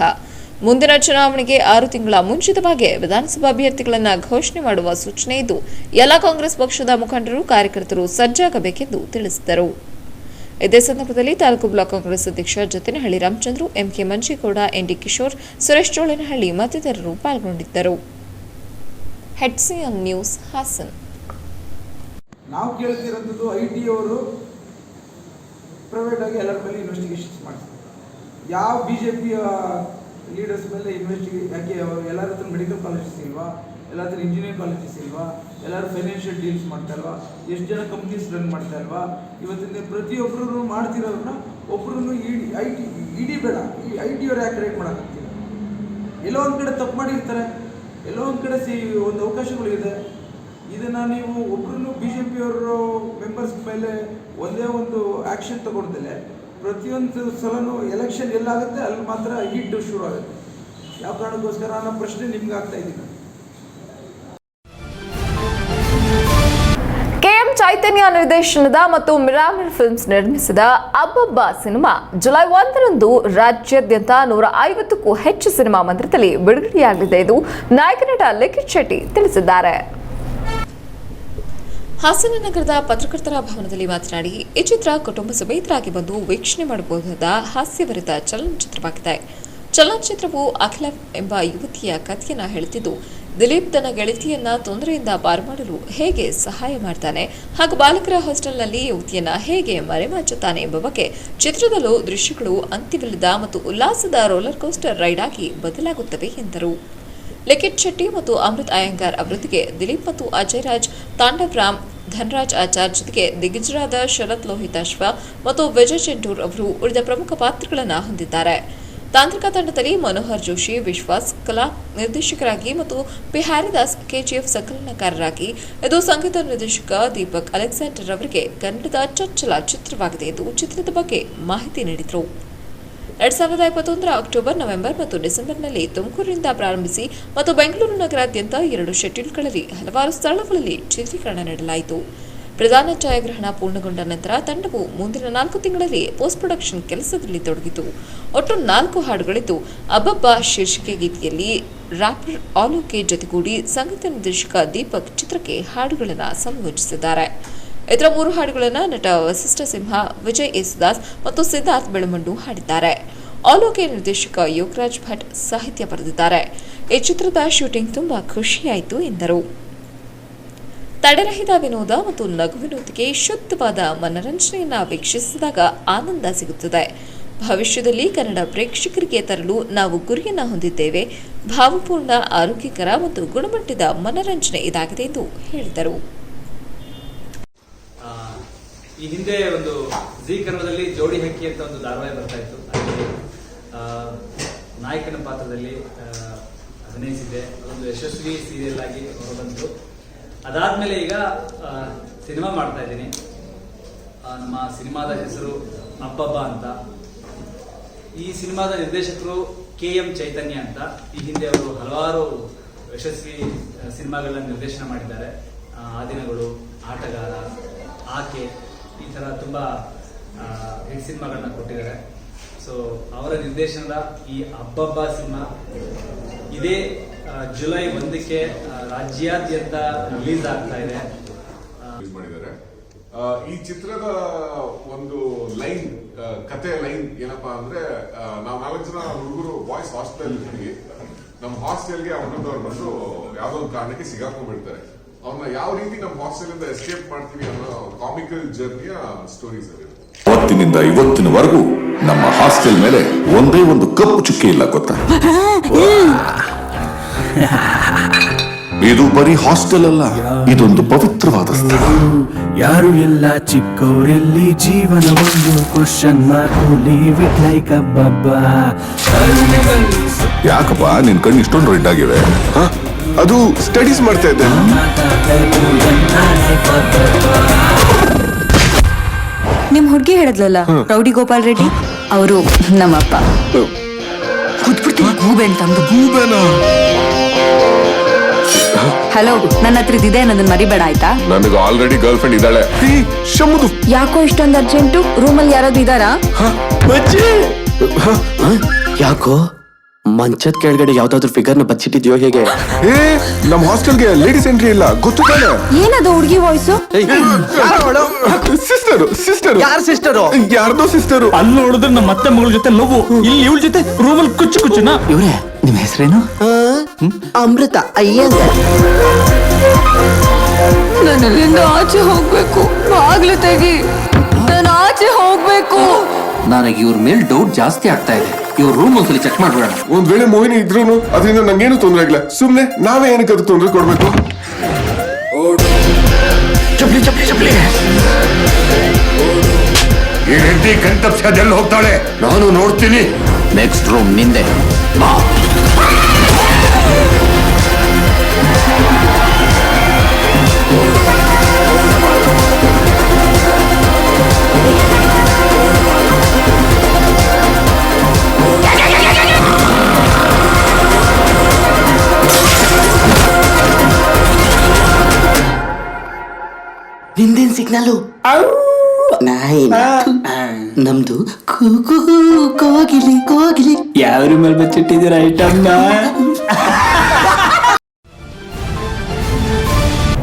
ಮುಂದಿನ ಚುನಾವಣೆಗೆ 6 ತಿಂಗಳ ಮುಂಚಿತವಾಗಿ ವಿಧಾನಸಭಾ ಅಭ್ಯರ್ಥಿಗಳನ್ನು ಘೋಷಣೆ ಮಾಡುವ ಸೂಚನೆ ಇದ್ದು ಎಲ್ಲ ಕಾಂಗ್ರೆಸ್ ಪಕ್ಷದ ಮುಖಂಡರು ಕಾರ್ಯಕರ್ತರು ಸಜ್ಜಾಗಬೇಕೆಂದು ತಿಳಿಸಿದರು. ಇದೇ ಸಂದರ್ಭದಲ್ಲಿ ತಾಲೂಕು ಬ್ಲಾಕ್ ಕಾಂಗ್ರೆಸ್ ಅಧ್ಯಕ್ಷ ಜತಿನಹಳ್ಳಿ ರಾಮಚಂದ್ರು, ಎಂಕೆ ಮಂಜೇಗೌಡ, ಎನ್ಡಿ ಕಿಶೋರ್, ಸುರೇಶ್ ಚೋಳನಹಳ್ಳಿ ಮತ್ತಿತರರು ಪಾಲ್ಗೊಂಡಿದ್ದರು. HCM news Hassan. ನಾವು ಕೇಳ್ತಿರೋದು ಐಟಿ ಅವರು ಪ್ರೈವೇಟ್ ಆಗಿ ಎಲ್ಲರ ಮೇಲೆ ಇನ್ವೆಸ್ಟಿಗೇಷನ್ಸ್ ಮಾಡ್ತಾರೆ. ಯಾವ ಬಿಜೆಪಿಯ ಲೀಡರ್ಸ್ ಮೇಲೆ ಯಾಕೆ ಅವರು ಎಲ್ಲರ ಹತ್ರ ಮೆಡಿಕಲ್ ಕಾಲೇಜಸ್ ಇಲ್ವಾ, ಎಲ್ಲ ಹತ್ರ ಇಂಜಿನಿಯರಿಂಗ್ ಕಾಲೇಜಸ್ ಇಲ್ವಾ, ಎಲ್ಲರೂ ಫೈನಾನ್ಷಿಯಲ್ ಡೀಲ್ಸ್ ಮಾಡ್ತಾ ಇಲ್ವಾ, ಎಷ್ಟು ಜನ ಕಂಪ್ನೀಸ್ ರನ್ ಮಾಡ್ತಾ ಇಲ್ವಾ? ಇವತ್ತಿನ ಪ್ರತಿಯೊಬ್ಬರು ಮಾಡ್ತಿರೋರನ್ನ ಒಬ್ಬರನ್ನು ಇಡಿ ಬೇಡ, ಈ ಐಟಿ ಅವ್ರು ಯಾಕೆ ರೇಟ್ ಮಾಡೋಕ್ಕಾಗ್ತಿಲ್ಲ? ಎಲ್ಲೋ ಒಂದು ಕಡೆ ತಪ್ಪು ಮಾಡಿರ್ತಾರೆ, ಎಲ್ಲೋ ಒಂದು ಕಡೆ ಒಂದು ಅವಕಾಶಗಳಿದೆ. ಇದನ್ನು ನೀವು ಒಬ್ಬರನ್ನು BJP-ಯವರು ಮೆಂಬರ್ಸ್ ಮೇಲೆ ಒಂದೇ ಒಂದು ಆ್ಯಕ್ಷನ್ ತಗೊಳ್ದಲೆ ಪ್ರತಿಯೊಂದು ಸಲನೂ ಎಲೆಕ್ಷನ್ ಎಲ್ಲಾಗುತ್ತೆ ಅಲ್ಲಿ ಮಾತ್ರ ಹೀಟ್ ಶುರು ಆಗುತ್ತೆ. ಯಾವ ಕಾರಣಕ್ಕೋಸ್ಕರ ಅನ್ನೋ ಪ್ರಶ್ನೆ ನಿಮ್ಗೆ ಆಗ್ತಾ ಇದ್ದೀನಿ. KM ಚೈತನ್ಯ ನಿರ್ದೇಶನದ ಮತ್ತು ಮಿರಾಮರ್ ಫಿಲ್ಮ್ಸ್ ನಿರ್ಮಿಸಿದ ಅಬ್ಬಬ್ಬ ಸಿನಿಮಾ ಜುಲೈ 1ರಂದು ರಾಜ್ಯಾದ್ಯಂತ 150ಕ್ಕೂ ಹೆಚ್ಚು ಸಿನಿಮಾ ಮಂದಿರದಲ್ಲಿ ಬಿಡುಗಡೆಯಾಗಲಿದೆ ಎಂದು ನಾಯಕ ನಟ ಲಿಖಿತ್ ಶೆಟ್ಟಿ ತಿಳಿಸಿದ್ದಾರೆ. ಹಾಸನ ನಗರದ ಪತ್ರಕರ್ತರ ಭವನದಲ್ಲಿ ಮಾತನಾಡಿ, ಈ ಚಿತ್ರ ಕುಟುಂಬ ಸಮೇತರಾಗಿ ಬಂದು ವೀಕ್ಷಣೆ ಮಾಡಬಹುದಾದ ಹಾಸ್ಯಭರಿತ ಚಲನಚಿತ್ರವಾಗಿದೆ. ಚಲನಚಿತ್ರವು ಅಖಿಲ ಎಂಬ ಯುವತಿಯ ಕಥೆಯನ್ನ ಹೇಳುತ್ತಿದ್ದು, ದಿಲೀಪ್ ತನ್ನ ಗೆಳತಿಯನ್ನ ತೊಂದರೆಯಿಂದ ಪಾರು ಮಾಡಲು ಹೇಗೆ ಸಹಾಯ ಮಾಡ್ತಾನೆ ಹಾಗೂ ಬಾಲಕರ ಹಾಸ್ಟೆಲ್ನಲ್ಲಿ ಯುವತಿಯನ್ನ ಹೇಗೆ ಮರೆಮಾಚುತ್ತಾನೆ ಎಂಬ ಬಗ್ಗೆ ಚಿತ್ರದಲ್ಲೂ ದೃಶ್ಯಗಳು ಅಂತ್ಯವಿಲ್ಲದ ಮತ್ತು ಉಲ್ಲಾಸದ ರೋಲರ್ ಕೋಸ್ಟರ್ ರೈಡ್ ಆಗಿ ಬದಲಾಗುತ್ತವೆ ಎಂದರು. ಲಿಖಿತ್ ಶೆಟ್ಟಿ ಮತ್ತು ಅಮೃತ್ ಅಯ್ಯಂಗಾರ್ ಅವರೊಂದಿಗೆ ದಿಲೀಪ್ ಮತ್ತು ಅಜಯ್ ರಾಜ್, ತಾಂಡವ್ ರಾಮ್, ಧನರಾಜ್ ಆಚಾರ್ ಜೊತೆಗೆ ದಿಗ್ಗಜರಾದ ಶರತ್ ಲೋಹಿತಾಶ್ವ ಮತ್ತು ವಿಜಯ್ ಚೆಂಟೂರ್ ಅವರು ಉಳಿದ ಪ್ರಮುಖ ಪಾತ್ರಗಳನ್ನು ಹೊಂದಿದ್ದಾರೆ. ತಾಂತ್ರಿಕ ತಂಡದಲ್ಲಿ ಮನೋಹರ್ ಜೋಶಿ, ವಿಶ್ವಾಸ್ ಕಲಾ ನಿರ್ದೇಶಕರಾಗಿ ಮತ್ತು ಪಿ ಹರಿದಾಸ್ KGF ಸಂಕಲನಕಾರರಾಗಿ, ಇದು ಸಂಗೀತ ನಿರ್ದೇಶಕ ದೀಪಕ್ ಅಲೆಕ್ಸಾಂಡರ್ ಅವರಿಗೆ ಕನ್ನಡದ ಚೊಚ್ಚಲ ಚಿತ್ರವಾಗಿದೆ ಎಂದು ಚಿತ್ರದ ಬಗ್ಗೆ ಮಾಹಿತಿ ನೀಡಿದರು. 2021ರ ಅಕ್ಟೋಬರ್, ನವೆಂಬರ್ ಮತ್ತು ಡಿಸೆಂಬರ್ನಲ್ಲಿ ತುಮಕೂರಿನಿಂದ ಪ್ರಾರಂಭಿಸಿ ಮತ್ತು ಬೆಂಗಳೂರು ನಗರಾದ್ಯಂತ 2 ಶೆಡ್ಯೂಲ್ಗಳಲ್ಲಿ ಹಲವಾರು ಸ್ಥಳಗಳಲ್ಲಿ ಚಿತ್ರೀಕರಣ ನಡೆಸಲಾಯಿತು. ಪ್ರಧಾನ ಛಾಯಾಗ್ರಹಣ ಪೂರ್ಣಗೊಂಡ ನಂತರ ತಂಡವು ಮುಂದಿನ 4 ತಿಂಗಳಲ್ಲಿ ಪೋಸ್ಟ್ ಪ್ರೊಡಕ್ಷನ್ ಕೆಲಸದಲ್ಲಿ ತೊಡಗಿತು. ಒಟ್ಟು 4 ಹಾಡುಗಳಿದ್ದು, ಅಬ್ಬಬ್ಬ ಶೀರ್ಷಿಕೆ ಗೀತೆಯಲ್ಲಿ ರ್ಯಾಪರ್ ಆಲೋಕೆ ಜೊತೆಗೂಡಿ ಸಂಗೀತ ನಿರ್ದೇಶಕ ದೀಪಕ್ ಚಿತ್ರಕ್ಕೆ ಹಾಡುಗಳನ್ನು ಸಂಯೋಜಿಸಿದ್ದಾರೆ. ಇತರ 3 ಹಾಡುಗಳನ್ನು ನಟ ವಸಿಷ್ಠ ಸಿಂಹ, ವಿಜಯ್ ಯೇಸುದಾಸ್ ಮತ್ತು ಸಿದ್ಧಾರ್ಥ್ ಬೆಳಮಂಡು ಹಾಡಿದ್ದಾರೆ. ಆಲೋಕೆ ನಿರ್ದೇಶಕ ಯೋಗರಾಜ್ ಭಟ್ ಸಾಹಿತ್ಯ ಬರೆದಿದ್ದಾರೆ. ಈ ಚಿತ್ರದ ಶೂಟಿಂಗ್ ತುಂಬಾ ಖುಷಿಯಾಯಿತು ಎಂದರು. ತಡೆರಹಿತ ವಿನೋದ ಮತ್ತು ನಗುವಿನೊಂದಿಗೆ ಶುದ್ಧವಾದ ಮನರಂಜನೆಯನ್ನ ವೀಕ್ಷಿಸಿದಾಗ ಆನಂದ ಸಿಗುತ್ತದೆ. ಭವಿಷ್ಯದಲ್ಲಿ ಕನ್ನಡ ಪ್ರೇಕ್ಷಕರಿಗೆ ತರಲು ನಾವು ಗುರಿಯನ್ನ ಹೊಂದಿದ್ದೇವೆ. ಭಾವಪೂರ್ಣ, ಆರೋಗ್ಯಕರ ಮತ್ತು ಗುಣಮಟ್ಟದ ಮನರಂಜನೆ ಇದಾಗಿದೆ ಎಂದು ಹೇಳಿದರು. ಈ ಹಿಂದೆ ಒಂದು ಜೀ ಕನ್ನಡದಲ್ಲಿ ಜೋಡಿ ಹಕ್ಕಿ ಅಂತ ಒಂದು ಧಾರಾವಾಹಿ ಬರ್ತಾ ಇತ್ತು. ಅಲ್ಲಿ ನಾಯಕನ ಪಾತ್ರದಲ್ಲಿ ಅಭಿನಯಿಸಿದ್ದೆ. ಅದೊಂದು ಯಶಸ್ವಿ ಸೀರಿಯಲ್ ಆಗಿ ಹೊರಬಂತು. ಅದಾದ್ಮೇಲೆ ಈಗ ಸಿನಿಮಾ ಮಾಡ್ತಾ ಇದ್ದೀನಿ. ನಮ್ಮ ಸಿನಿಮಾದ ಹೆಸರು ಅಬ್ಬಬ್ಬ ಅಂತ. ಈ ಸಿನಿಮಾದ ನಿರ್ದೇಶಕರು KM ಚೈತನ್ಯ ಅಂತ. ಈ ಹಿಂದೆ ಅವರು ಹಲವಾರು ಯಶಸ್ವಿ ಸಿನಿಮಾಗಳನ್ನ ನಿರ್ದೇಶನ ಮಾಡಿದ್ದಾರೆ. ಆ ದಿನಗಳು, ಆಟಗಾರ, ಆಕೆ, ಈ ಥರ ತುಂಬ ಹಿಟ್ ಸಿನಿಮಾಗಳನ್ನ ಕೊಟ್ಟಿದ್ದಾರೆ. ಸೊ ಅವರ ನಿರ್ದೇಶನದ ಈ ಅಬ್ಬಬ್ಬ ಸಿನಿಮಾ ಇದೇ ಜುಲೈ 1ಕ್ಕೆ ರಾಜ್ಯಾದ್ಯಂತ ರಿಲೀಸ್ ಆಗ್ತಾ ಇದೆ. ಮಾಡಿದ್ದಾರೆ. ಈ ಚಿತ್ರದ ಒಂದು ಲೈನ್, ಕತೆ ಲೈನ್ ಏನಪ್ಪಾ ಅಂದ್ರೆ, ನಾವು 4 ಜನ ಹುಡುಗರು ಬಾಯ್ಸ್ ಹಾಸ್ಟೆಲ್ ಇರ್ತೀವಿ. ನಮ್ಮ ಹಾಸ್ಟೆಲ್ಗೆ ಅವನದವ್ರು ಬಂದು ಯಾವ್ದೋ ಒಂದು ಕಾರಣಕ್ಕೆ ಸಿಗಾಕೊಂಡ್ಬಿಡ್ತಾರೆ. ಅವ್ರನ್ನ ಯಾವ ರೀತಿ ನಮ್ಮ ಹಾಸ್ಟೆಲ್ ಇಂದ ಎಸ್ಕೇಪ್ ಮಾಡ್ತೀವಿ ಅನ್ನೋ ಕಾಮಿಕಲ್ ಜರ್ನಿಯ ಸ್ಟೋರೀಸ್ ಅಲ್ಲಿ. ಅವತ್ತಿನಿಂದ ಇವತ್ತಿನವರೆಗೂ ನಮ್ಮ ಹಾಸ್ಟೆಲ್ ಮೇಲೆ ಒಂದೇ ಒಂದು ಕಪ್ಪು ಚುಕ್ಕೆ ಇಲ್ಲ ಗೊತ್ತಾ? ಇದು ಬರೀ ಹಾಸ್ಟೆಲ್ ಅಲ್ಲ, ಇದೊಂದು ಪವಿತ್ರವಾದ ಸ್ಥಳ. ಯಾರು ಎಲ್ಲ ಚಿಕ್ಕವರೆಲ್ಲಿ ಜೀವನ ಒಂದು question mark, leave it like a bubble. ಯಾಕಪ್ಪ ನಿನ್ ಕಣ್ಣು ಇಷ್ಟೊಂದು ರೆಡ್ ಆಗಿವೆ? ಅದು ಸ್ಟಡೀಸ್ ಮಾಡ್ತಾ ಇದ್ದೆ. ನಿಮ್ ಹುಡ್ಗಿ ಹೇಳಿದ್ಲಲ್ಲ ರೌಡಿ ಗೋಪಾಲ್ ರೆಡ್ಡಿ, ಅವರು ನಮ್ಮಪ್ಪ. ಗೂಬೆ ಅಂತಂದು. ಹಲೋ, ನನ್ನ ಹತ್ರ ಇದೆ ಅನ್ನೋದನ್ನ ಮರಿಬೇಡ ಆಯ್ತಾ? ನನಗೆ ಆಲ್ರೆಡಿ ಗರ್ಲ್ ಫ್ರೆಂಡ್ ಇದ್ದಾಳೆ. ಯಾಕೋ ಇಷ್ಟೊಂದು ಅರ್ಜೆಂಟು? ರೂಮಲ್ಲಿ ಯಾರಾದ್ರು ಇದಾರಾ? ಯಾಕೋ ಮಂಚದ ಕೆಳಗಡೆ ಯಾವ್ದಾದ್ರು ಫಿಗರ್ ನ ಬಚ್ಚಿಟ್ಟಿದ್ಯೋ ಹೇಗೆ? ನಮ್ಮ ಹಾಸ್ಟೆಲ್ಗೆ ಲೇಡೀಸ್ ಎಂಟ್ರಿ ಇಲ್ಲ, ಗೊತ್ತು ತಾನೆ? ಏನದು ಹುಡುಗಿ ವಾಯ್ಸು? ಸಿಸ್ಟರ್ ಯಾರ ಸಿಸ್ಟರು? ಯಾರ್ದೋ ಸಿಸ್ಟರು. ಅಲ್ಲಿ ನೋಡಿದ್ರೆ ನಮ್ಮ ಮತ್ತೆ ಮಗಳ ಜೊತೆ ಲವ್, ಇಲ್ಲಿ ಇವಳ ಜೊತೆ ರೂಮಲ್ಲಿ ಕುಚ್ಚುನಾ? ಇವ್ರೆ ನಿಮ್ ಹೆಸರೇನು? ಅಮೃತ ಅಯ್ಯಂಗಾರ್. ನಾನು ಇಲ್ಲಿಂದ ಆಚೆ ಹೋಗ್ಬೇಕು, ಬಾಗ್ಲು ತೆಗಿ, ನಾನು ಆಚೆ ಹೋಗ್ಬೇಕು. ನನಗೆ ಇವ್ರ ಮೇಲೆ ಡೌಟ್ ಜಾಸ್ತಿ ಆಗ್ತಾ ಇದೆ. ಇವ್ರ ರೂಮ್ ಒಂದ್ಸಲಿ ಚೆಕ್ ಮಾಡ್ಬೇಡ. ಒಂದ್ ವೇಳೆ ಮೋಹಿನಿ ಇದ್ರು ಅದರಿಂದ ನಂಗೇನು ತೊಂದರೆ ಆಗಿಲ್ಲ. ಸುಮ್ನೆ ನಾವೇ ಏನಕ್ಕೆ ಅದಕ್ಕೆ ತೊಂದರೆ ಕೊಡ್ಬೇಕು? ಚಪ್ಲಿ ಚಪ್ಲಿ ಚಪ್ಲಿ. ಈ ಹೆಂಡತಿ ಕಣ್ತಪ್ಸದೆಲ್ಲ ಹೋಗ್ತಾಳೆ, ನಾನು ನೋಡ್ತೀನಿ. ನೆಕ್ಸ್ಟ್ ರೂಮ್ ನಿಂದೆ. ನಿಂದೇನ್ ಸಿಗ್ನಲ್ಲು? ನಮ್ದು ಕೋಗಿಲಿ ಕೋಗಿಲಿ. ಯಾವ ರೂಮಲ್ಲಿ ಬಚ್ಚಿಟ್ಟಿದ್ದೀರ ಐಟಮ್ನ?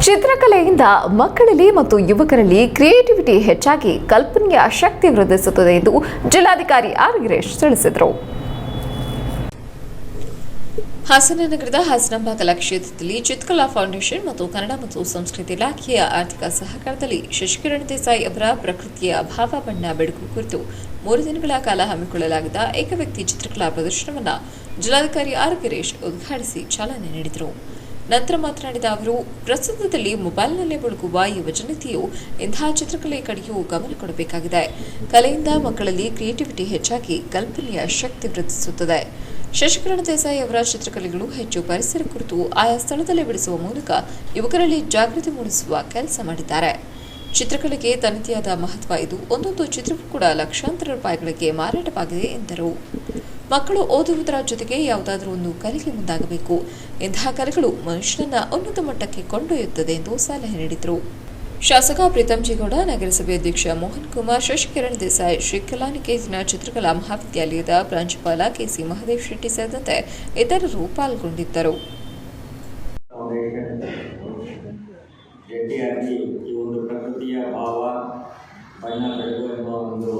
ಚಿತ್ರಕಲೆಯಿಂದ ಮಕ್ಕಳಲ್ಲಿ ಮತ್ತು ಯುವಕರಲ್ಲಿ ಕ್ರಿಯೇಟಿವಿಟಿ ಹೆಚ್ಚಾಗಿ ಕಲ್ಪನೆಯ ಶಕ್ತಿ ವೃದ್ಧಿಸುತ್ತದೆ ಎಂದು ಜಿಲ್ಲಾಧಿಕಾರಿ ಆರ್ ಗಿರೀಶ್ ತಿಳಿಸಿದರು. ಹಾಸನ ನಗರದ ಹಾಸನಾಂಬ ಕಲಾಕ್ಷೇತ್ರದಲ್ಲಿ ಚಿತ್ರಕಲಾ ಫೌಂಡೇಶನ್ ಮತ್ತು ಕನ್ನಡ ಮತ್ತು ಸಂಸ್ಕೃತಿ ಇಲಾಖೆಯ ಆರ್ಥಿಕ ಸಹಕಾರದಲ್ಲಿ ಶಶಿಕಿರಣ್ ದೇಸಾಯಿ ಅವರ ಪ್ರಕೃತಿಯ ಭಾವ ಬಣ್ಣ ಬೆಳಕು ಕುರಿತು 3 ದಿನಗಳ ಕಾಲ ಹಮ್ಮಿಕೊಳ್ಳಲಾಗಿದ್ದ ಏಕವ್ಯಕ್ತಿ ಚಿತ್ರಕಲಾ ಪ್ರದರ್ಶನವನ್ನು ಜಿಲ್ಲಾಧಿಕಾರಿ ಆರ್ ಗಿರೀಶ್ ಉದ್ಘಾಟಿಸಿ ಚಾಲನೆ ನೀಡಿದರು. ನಂತರ ಮಾತನಾಡಿದ ಅವರು, ಪ್ರಸ್ತುತದಲ್ಲಿ ಮೊಬೈಲ್ನಲ್ಲೇ ಬದುಕುವ ಯುವಜನತೆಯು ಇಂತಹ ಚಿತ್ರಕಲೆ ಕಡೆಯೂ ಗಮನ ಕೊಡಬೇಕಾಗಿದೆ. ಕಲೆಯಿಂದ ಮಕ್ಕಳಲ್ಲಿ ಕ್ರಿಯೇಟಿವಿಟಿ ಹೆಚ್ಚಾಗಿ ಕಲ್ಪನೆಯ ಶಕ್ತಿ ವೃದ್ಧಿಸುತ್ತದೆ. ಶಶಿಕಿರಣ್ ದೇಸಾಯಿ ಅವರ ಚಿತ್ರಕಲೆಗಳು ಹೆಚ್ಚು ಪರಿಸರ ಕುರಿತು ಆಯಾ ಸ್ಥಳದಲ್ಲೇ ಬಿಡಿಸುವ ಮೂಲಕ ಯುವಕರಲ್ಲಿ ಜಾಗೃತಿ ಮೂಡಿಸುವ ಕೆಲಸ ಮಾಡಿದ್ದಾರೆ. ಚಿತ್ರಕಲೆಗೆ ತನ್ನದೇ ಆದ ಮಹತ್ವ ಇದು. ಒಂದೊಂದು ಚಿತ್ರವೂ ಕೂಡ ಲಕ್ಷಾಂತರ ರೂಪಾಯಿಗಳಿಗೆ ಮಾರಾಟವಾಗಿದೆ ಎಂದರು. ಮಕ್ಕಳು ಓದುವುದರ ಜೊತೆಗೆ ಯಾವುದಾದರೂ ಒಂದು ಕಲೆಗೆ ಮುಂದಾಗಬೇಕು. ಇಂತಹ ಕಲೆಗಳು ಮನುಷ್ಯನನ್ನ ಉನ್ನತ ಮಟ್ಟಕ್ಕೆ ಕೊಂಡೊಯ್ಯುತ್ತದೆ ಎಂದು ಸಲಹೆ ನೀಡಿದರು. ಶಾಸಕ ಪ್ರೀತಂ ಜೇಗೌಡ, ನಗರಸಭೆ ಅಧ್ಯಕ್ಷ ಮೋಹನ್ ಕುಮಾರ್, ಶಶಿಕಿರಣ್ ದೇಸಾಯಿ, ಶ್ರೀ ಕಲಾನಿಕೇತನ ಚಿತ್ರಕಲಾ ಮಹಾವಿದ್ಯಾಲಯದ ಪ್ರಾಂಶುಪಾಲ ಕೆಸಿ ಮಹದೇವ್ ಶೆಟ್ಟಿ ಸೇರಿದಂತೆ ಇತರರು ಪಾಲ್ಗೊಂಡಿದ್ದರು. ಜಂಟಿಯಾಗಿ ಈ ಒಂದು ಪ್ರಕೃತಿಯ ಭಾವ ಬಣ್ಣ ಬೆಳಕು ಎಂಬ ಒಂದು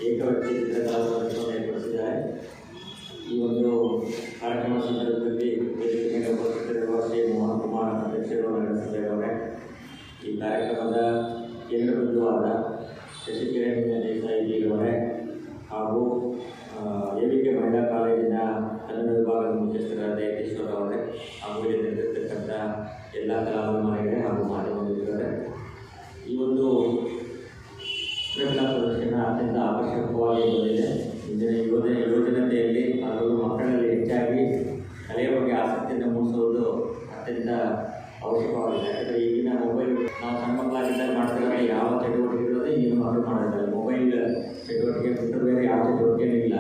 ಏಕವ್ಯಕ್ತಿ ಚಿತ್ರಕಲಾ ಪ್ರದರ್ಶನವನ್ನು ಏರ್ಪಡಿಸಿದ್ದಾರೆ. ಈ ಒಂದು ಕಾರ್ಯಕ್ರಮ ಸಂದರ್ಭದಲ್ಲಿ ವೇದಿಕೆ ಮೇಲೆ ಉಪಸ್ಥಿತರಿರುವ ಶ್ರೀ ಮೋಹನ್ ಕುಮಾರ್ ಅಧ್ಯಕ್ಷರು, ನಗರಸಭೆಯವರೇ, ಈ ಕಾರ್ಯಕ್ರಮದ ಕೇಂದ್ರ ಬಿಂದುವಾದ ಶಶಿಕಿರಣ್ ದೇಸಾಯಿ ಅವರೇ ಹಾಗೂ ಎವಿಕೆ ಮಹಿಳಾ ಕಾಲೇಜಿನ ಕನ್ನಡ ವಿಭಾಗದ ಮುಖ್ಯಸ್ಥರಾದ ಯತೀಶ್ವರ ಅವರೇ ಹಾಗೂ ಇಲ್ಲಿ ನಿಂತಿರ್ತಕ್ಕಂಥ ಎಲ್ಲ ಕಲಾಭಿಮಾನಿಗಳೇ ಹಾಗೂ ಮಾಧ್ಯಮ ಮಿತ್ರರೇ, ಈ ಒಂದು ಚಿತ್ರಕಲಾ ಪ್ರದರ್ಶನ ಅತ್ಯಂತ ಆಕರ್ಷಕವಾಗಿ ಬಂದಿದೆ. ಇಂದಿನ ಯುವಜನತೆಯಲ್ಲಿ ಹಾಗೂ ಮಕ್ಕಳಲ್ಲಿ ಹೆಚ್ಚಾಗಿ ಕಲೆಯ ಬಗ್ಗೆ ಆಸಕ್ತಿಯನ್ನು ಮೂಡಿಸುವುದು ಅತ್ಯಂತ ಅವಶ್ಯಕವಾಗಿದೆ. ಯಾಕಂದರೆ ಈಗಿನ ಮೊಬೈಲ್ ನಾವು ಸಣ್ಣ ಮಕ್ಕಳಾಗಿದ್ದಾಗ ಮಾಡ್ತಿರೋ ಯಾವ ಚಟುವಟಿಕೆಗಳು ಈಗಿನ ಮಕ್ಕಳು ಮಾಡೋದಿಲ್ಲ. ಮೊಬೈಲ್ ಚಟುವಟಿಕೆ ಬಿಟ್ಟು ಬೇರೆ ಯಾವ ಚಟುವಟಿಕೆನೂ ಇಲ್ಲ.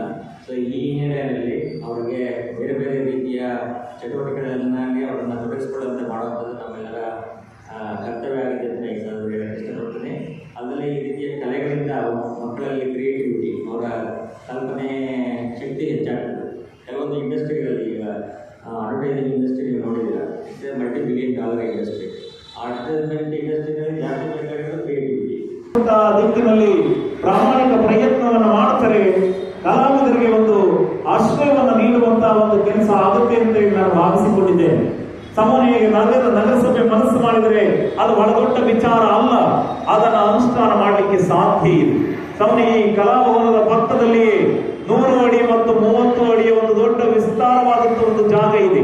ಸೊ ಈ ಹಿನ್ನೆಲೆಯಲ್ಲಿ ಅವರಿಗೆ ಬೇರೆ ಬೇರೆ ರೀತಿಯ ಚಟುವಟಿಕೆಗಳನ್ನಾಗಿ ಅವರನ್ನು ತೊಡಗಿಸ್ಕೊಳ್ಳುವಂತೆ ಮಾಡುವಂಥದ್ದು ನಮ್ಮೆಲ್ಲರ ಅದು ಬಹಳ ದೊಡ್ಡ ವಿಚಾರ ಅಲ್ಲ, ಅದನ್ನು ಅನುಷ್ಠಾನ ಮಾಡಲಿಕ್ಕೆ ಸಾಧ್ಯ ಇದೆ. ಸಾಮಾನ್ಯ ಈ ಕಲಾಭವನದ ಪಕ್ಕದಲ್ಲಿಯೇ 100 ಅಡಿ ಮತ್ತು 30 ಅಡಿಯ ಒಂದು ದೊಡ್ಡ ವಿಸ್ತಾರವಾದಂತಹ ಒಂದು ಜಾಗ ಇದೆ.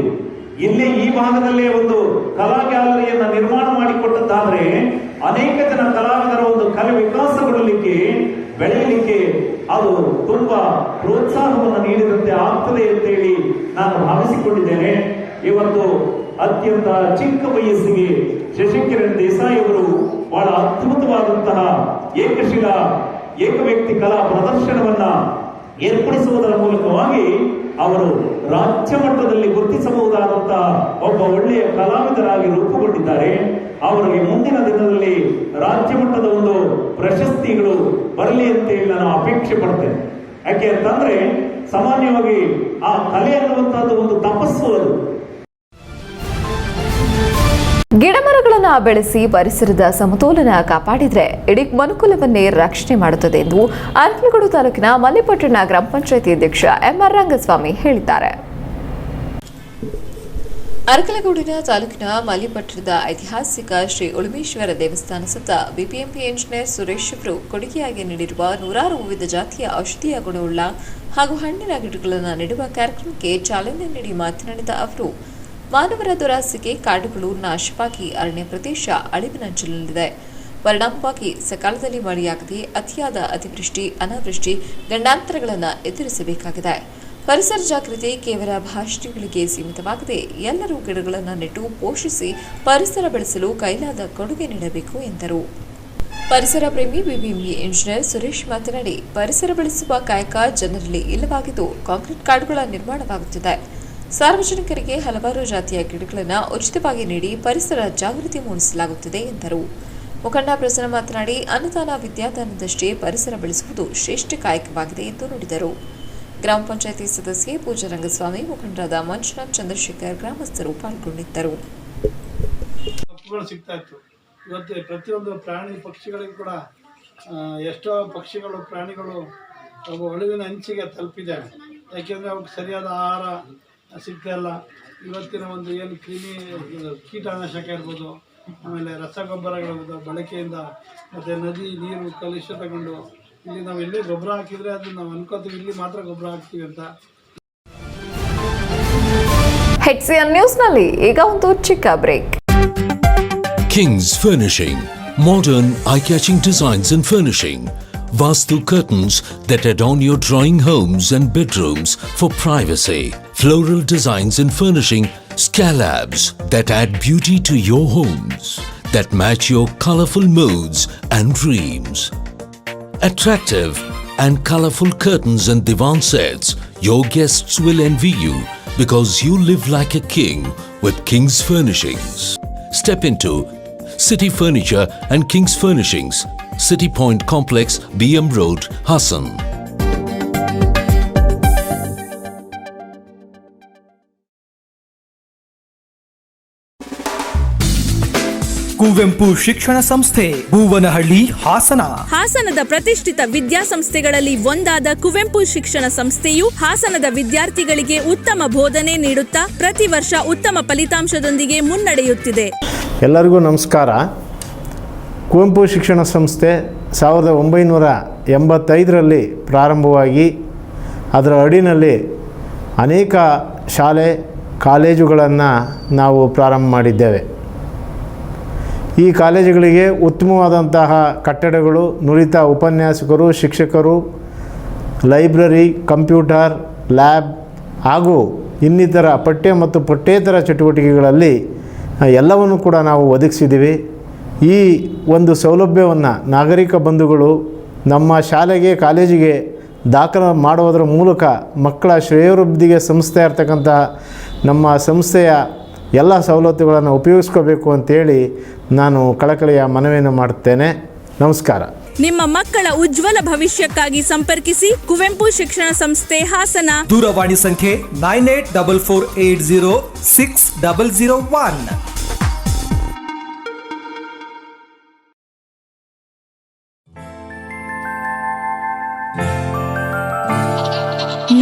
ಇಲ್ಲಿ ಈ ಭಾಗದಲ್ಲೇ ಒಂದು ಕಲಾ ಗ್ಯಾಲರಿಯನ್ನ ನಿರ್ಮಾಣ ಮಾಡಿಕೊಟ್ಟದ್ದಾದ್ರೆ ಅನೇಕ ಜನ ಕಲಾವಿದರ ಒಂದು ಕಲೆ ವಿಕಾಸಗೊಳ್ಳಲಿಕ್ಕೆ, ಬೆಳೆಯಲಿಕ್ಕೆ ಅದು ತುಂಬಾ ಪ್ರೋತ್ಸಾಹವನ್ನು ನೀಡಿದಂತೆ ಆಗ್ತದೆ ಅಂತೇಳಿ ನಾನು ಭಾವಿಸಿಕೊಂಡಿದ್ದೇನೆ. ಇವತ್ತು ಅತ್ಯಂತ ಚಿಕ್ಕ ವಯಸ್ಸಿಗೆ ಶಶಿಕಿರಣ್ ದೇಸಾಯಿ ಅವರು ಬಹಳ ಅದ್ಭುತವಾದಂತಹ ಏಕಶಿಲಾ ಏಕವ್ಯಕ್ತಿ ಕಲಾ ಪ್ರದರ್ಶನವನ್ನ ಏರ್ಪಡಿಸುವುದರ ಮೂಲಕವಾಗಿ ಅವರು ರಾಜ್ಯ ಮಟ್ಟದಲ್ಲಿ ಗುರುತಿಸಬಹುದಾದಂತಹ ಒಬ್ಬ ಒಳ್ಳೆಯ ಕಲಾವಿದರಾಗಿ ರೂಪುಗೊಂಡಿದ್ದಾರೆ. ಅವರಿಗೆ ಮುಂದಿನ ದಿನದಲ್ಲಿ ರಾಜ್ಯ ಮಟ್ಟದ ಒಂದು ಪ್ರಶಸ್ತಿಗಳು ಬರಲಿ ಅಂತ ಹೇಳಿ ನಾನು ಅಪೇಕ್ಷೆ ಪಡ್ತೇನೆ. ಯಾಕೆ ಅಂತಂದ್ರೆ ಸಾಮಾನ್ಯವಾಗಿ ಆ ಕಲೆ ಅನ್ನುವಂತಹದ್ದು ಒಂದು ತಪಸ್ಸು. ಅದು ಗಿಡಮರಗಳನ್ನು ಬೆಳೆಸಿ ಪರಿಸರದ ಸಮತೋಲನ ಕಾಪಾಡಿದರೆ ಇಡೀ ಮನುಕುಲವನ್ನೇ ರಕ್ಷಣೆ ಮಾಡುತ್ತದೆ ಎಂದು ಅರಕಲಗೂಡು ತಾಲೂಕಿನ ಮಲ್ಲಿಪಟ್ಟಣ ಗ್ರಾಮ ಪಂಚಾಯಿತಿ ಅಧ್ಯಕ್ಷ ಎಂಆರ್ ರಂಗಸ್ವಾಮಿ ಹೇಳಿದ್ದಾರೆ. ಅರಕಲಗೂಡಿನ ತಾಲೂಕಿನ ಮಲ್ಲಿಪಟ್ಟಣದ ಐತಿಹಾಸಿಕ ಶ್ರೀ ಉಳುಮೇಶ್ವರ ದೇವಸ್ಥಾನ ಸುತ್ತ ಬಿಬಿಎಂಪಿ ಇಂಜಿನಿಯರ್ ಸುರೇಶ್ ಅವರು ಕೊಡುಗೆಯಾಗಿ ನೀಡಿರುವ 100 ವಿವಿಧ ಜಾತಿಯ ಔಷಧೀಯ ಗುಣವುಳ್ಳ ಹಾಗೂ ಹಣ್ಣಿನ ಗಿಡಗಳನ್ನು ನೆಡುವ ಕಾರ್ಯಕ್ರಮಕ್ಕೆ ಚಾಲನೆ ನೀಡಿ ಮಾತನಾಡಿದ ಅವರು, ಮಾನವರ ದುರಾಸೆಗೆ ಕಾಡುಗಳು ನಾಶವಾಗಿ ಅರಣ್ಯ ಪ್ರದೇಶ ಅಳಿವಿನಂಚಿನಲ್ಲಿದೆ. ಪರಿಣಾಮವಾಗಿ ಸಕಾಲದಲ್ಲಿ ಮಳೆಯಾಗದೆ ಅತಿಯಾದ ಅತಿವೃಷ್ಟಿ, ಅನಾವೃಷ್ಟಿ, ಗಂಡಾಂತರಗಳನ್ನು ಎದುರಿಸಬೇಕಾಗಿದೆ. ಪರಿಸರ ಜಾಗೃತಿ ಕೇವಲ ಭಾಷಣಗಳಿಗೆ ಸೀಮಿತವಾಗದೆ ಎಲ್ಲರೂ ಗಿಡಗಳನ್ನು ನೆಟ್ಟು ಪೋಷಿಸಿ ಪರಿಸರ ಬೆಳೆಸಲು ಕೈಲಾದ ಕೊಡುಗೆ ನೀಡಬೇಕು ಎಂದರು. ಪರಿಸರ ಪ್ರೇಮಿ ಬಿಬಿಎಂಪಿ ಇಂಜಿನಿಯರ್ ಸುರೇಶ್ ಮಾತನಾಡಿ, ಪರಿಸರ ಬೆಳೆಸುವ ಕಾಯಕ ಜನರಲ್ಲಿ ಇಲ್ಲವಾಗಿದ್ದು ಕಾಂಕ್ರೀಟ್ ಕಾಡುಗಳ ನಿರ್ಮಾಣವಾಗುತ್ತಿದೆ. ಸಾರ್ವಜನಿಕರಿಗೆ ಹಲವಾರು ಜಾತಿಯ ಗಿಡಗಳನ್ನು ಉಚಿತವಾಗಿ ನೀಡಿ ಪರಿಸರ ಜಾಗೃತಿ ಮೂಡಿಸಲಾಗುತ್ತಿದೆ ಎಂದರು. ಮುಖಂಡ ಪ್ರಸನ್ನ ಮಾತನಾಡಿ, ಅನ್ನದಾನ ವಿದ್ಯಾದಾನದಷ್ಟೇ ಪರಿಸರ ಬೆಳೆಸುವುದು ಶ್ರೇಷ್ಠ ಕಾಯಕವಾಗಿದೆ ಎಂದು ನುಡಿದರು. ಗ್ರಾಮ ಪಂಚಾಯಿತಿ ಸದಸ್ಯೆ ಪೂಜಾ ರಂಗಸ್ವಾಮಿ, ಮುಖಂಡರಾದ ಮಂಜುನಾಥ್, ಚಂದ್ರಶೇಖರ್, ಗ್ರಾಮಸ್ಥರು ಪಾಲ್ಗೊಂಡಿದ್ದರು. ಇವತ್ತು ಪ್ರತಿಯೊಂದು ಪ್ರಾಣಿ ಪಕ್ಷಿಗಳಿಗೂ ಕೂಡ ಎಷ್ಟೋ ಪಕ್ಷಿಗಳು ಪ್ರಾಣಿಗಳು ಅಳಿವಿನ ಅಂಚಿಗೆ ತಲುಪಿದ್ದಾವೆ. ಯಾಕೆಂದರೆ ಅವಕ್ಕೆ ಸರಿಯಾದ ಆಹಾರ ಸಿಗ್ತಾಯಿಲ್ಲ. ಇವತ್ತಿನ ಒಂದು ಏನು ಕೀಟನಾಶಕ ಇರ್ಬೋದು, ಆಮೇಲೆ ರಸಗೊಬ್ಬರಗಳ ಬಳಕೆಯಿಂದ ಮತ್ತು ನದಿ ನೀರು ಕಲುಷಿತಗೊಂಡು ಇಲ್ಲಿ ನಾವು ಎಲ್ಲಿ ಗೊಬ್ಬರ ಹಾಕಿದರೆ ಅದು ನಾವು ಅನ್ಕೋತೀವಿ ಇಲ್ಲಿ ಮಾತ್ರ ಗೊಬ್ಬರ ಹಾಕ್ತೀವಿ ಅಂತ. HCN ನ್ಯೂಸ್ನಲ್ಲಿ ಈಗ ಒಂದು ಚಿಕ್ಕ break. King's Furnishing, modern eye-catching designs and furnishing. Vastu curtains that adorn your drawing homes and bedrooms for privacy. Floral designs and furnishing, scalabs that add beauty to your homes, that match your colorful moods and dreams. Attractive and colorful curtains and divan sets, your guests will envy you because you live like a king with King's Furnishings. Step into City Furniture and King's Furnishings, City Point Complex, BM Road, Hassan. Kuvempu ಶಿಕ್ಷಣ ಸಂಸ್ಥೆ, ಭೂವನಹಳ್ಳಿ, ಹಾಸನ. ಹಾಸನದ ಪ್ರತಿಷ್ಠಿತ ವಿದ್ಯಾಸಂಸ್ಥೆಗಳಲ್ಲಿ ಒಂದಾದ ಕುವೆಂಪು ಶಿಕ್ಷಣ ಸಂಸ್ಥೆಯು ಹಾಸನದ ವಿದ್ಯಾರ್ಥಿಗಳಿಗೆ ಉತ್ತಮ ಬೋಧನೆ ನೀಡುತ್ತಾ ಪ್ರತಿ ವರ್ಷ ಉತ್ತಮ ಫಲಿತಾಂಶದೊಂದಿಗೆ ಮುನ್ನಡೆಯುತ್ತಿದೆ. ಎಲ್ಲರಿಗೂ ನಮಸ್ಕಾರ. ಕುವೆಂಪು ಶಿಕ್ಷಣ ಸಂಸ್ಥೆ 1985ರಲ್ಲಿ ಪ್ರಾರಂಭವಾಗಿ ಅದರ ಅಡಿನಲ್ಲಿ ಅನೇಕ ಶಾಲೆ ಕಾಲೇಜುಗಳನ್ನು ನಾವು ಪ್ರಾರಂಭ ಮಾಡಿದ್ದೇವೆ. ಈ ಕಾಲೇಜುಗಳಿಗೆ ಉತ್ತಮವಾದಂತಹ ಕಟ್ಟಡಗಳು, ನುರಿತ ಉಪನ್ಯಾಸಕರು, ಶಿಕ್ಷಕರು, ಲೈಬ್ರರಿ, ಕಂಪ್ಯೂಟರ್ ಲ್ಯಾಬ್ ಹಾಗೂ ಇನ್ನಿತರ ಪಠ್ಯ ಮತ್ತು ಪಠ್ಯೇತರ ಚಟುವಟಿಕೆಗಳಲ್ಲಿ ಎಲ್ಲವನ್ನು ಕೂಡ ನಾವು ಒದಗಿಸಿದ್ದೀವಿ. ಈ ಒಂದು ಸೌಲಭ್ಯವನ್ನು ನಾಗರಿಕ ಬಂಧುಗಳು ನಮ್ಮ ಶಾಲೆಗೆ ಕಾಲೇಜಿಗೆ ದಾಖಲೆ ಮಾಡುವುದರ ಮೂಲಕ ಮಕ್ಕಳ ಶ್ರೇಯೋಭಿವೃದ್ಧಿಗೆ ಸಂಸ್ಥೆ ಇರ್ತಕ್ಕಂಥ ನಮ್ಮ ಸಂಸ್ಥೆಯ ಎಲ್ಲ ಸವಲತ್ತುಗಳನ್ನು ಉಪಯೋಗಿಸ್ಕೋಬೇಕು ಅಂತೇಳಿ ನಾನು ಕಳಕಳಿಯ ಮನವಿಯನ್ನು ಮಾಡುತ್ತೇನೆ. ನಮಸ್ಕಾರ. ನಿಮ್ಮ ಮಕ್ಕಳ ಉಜ್ವಲ ಭವಿಷ್ಯಕ್ಕಾಗಿ ಸಂಪರ್ಕಿಸಿ ಕುವೆಂಪು ಶಿಕ್ಷಣ ಸಂಸ್ಥೆ, ಹಾಸನ. ದೂರವಾಣಿ ಸಂಖ್ಯೆ 9844806001.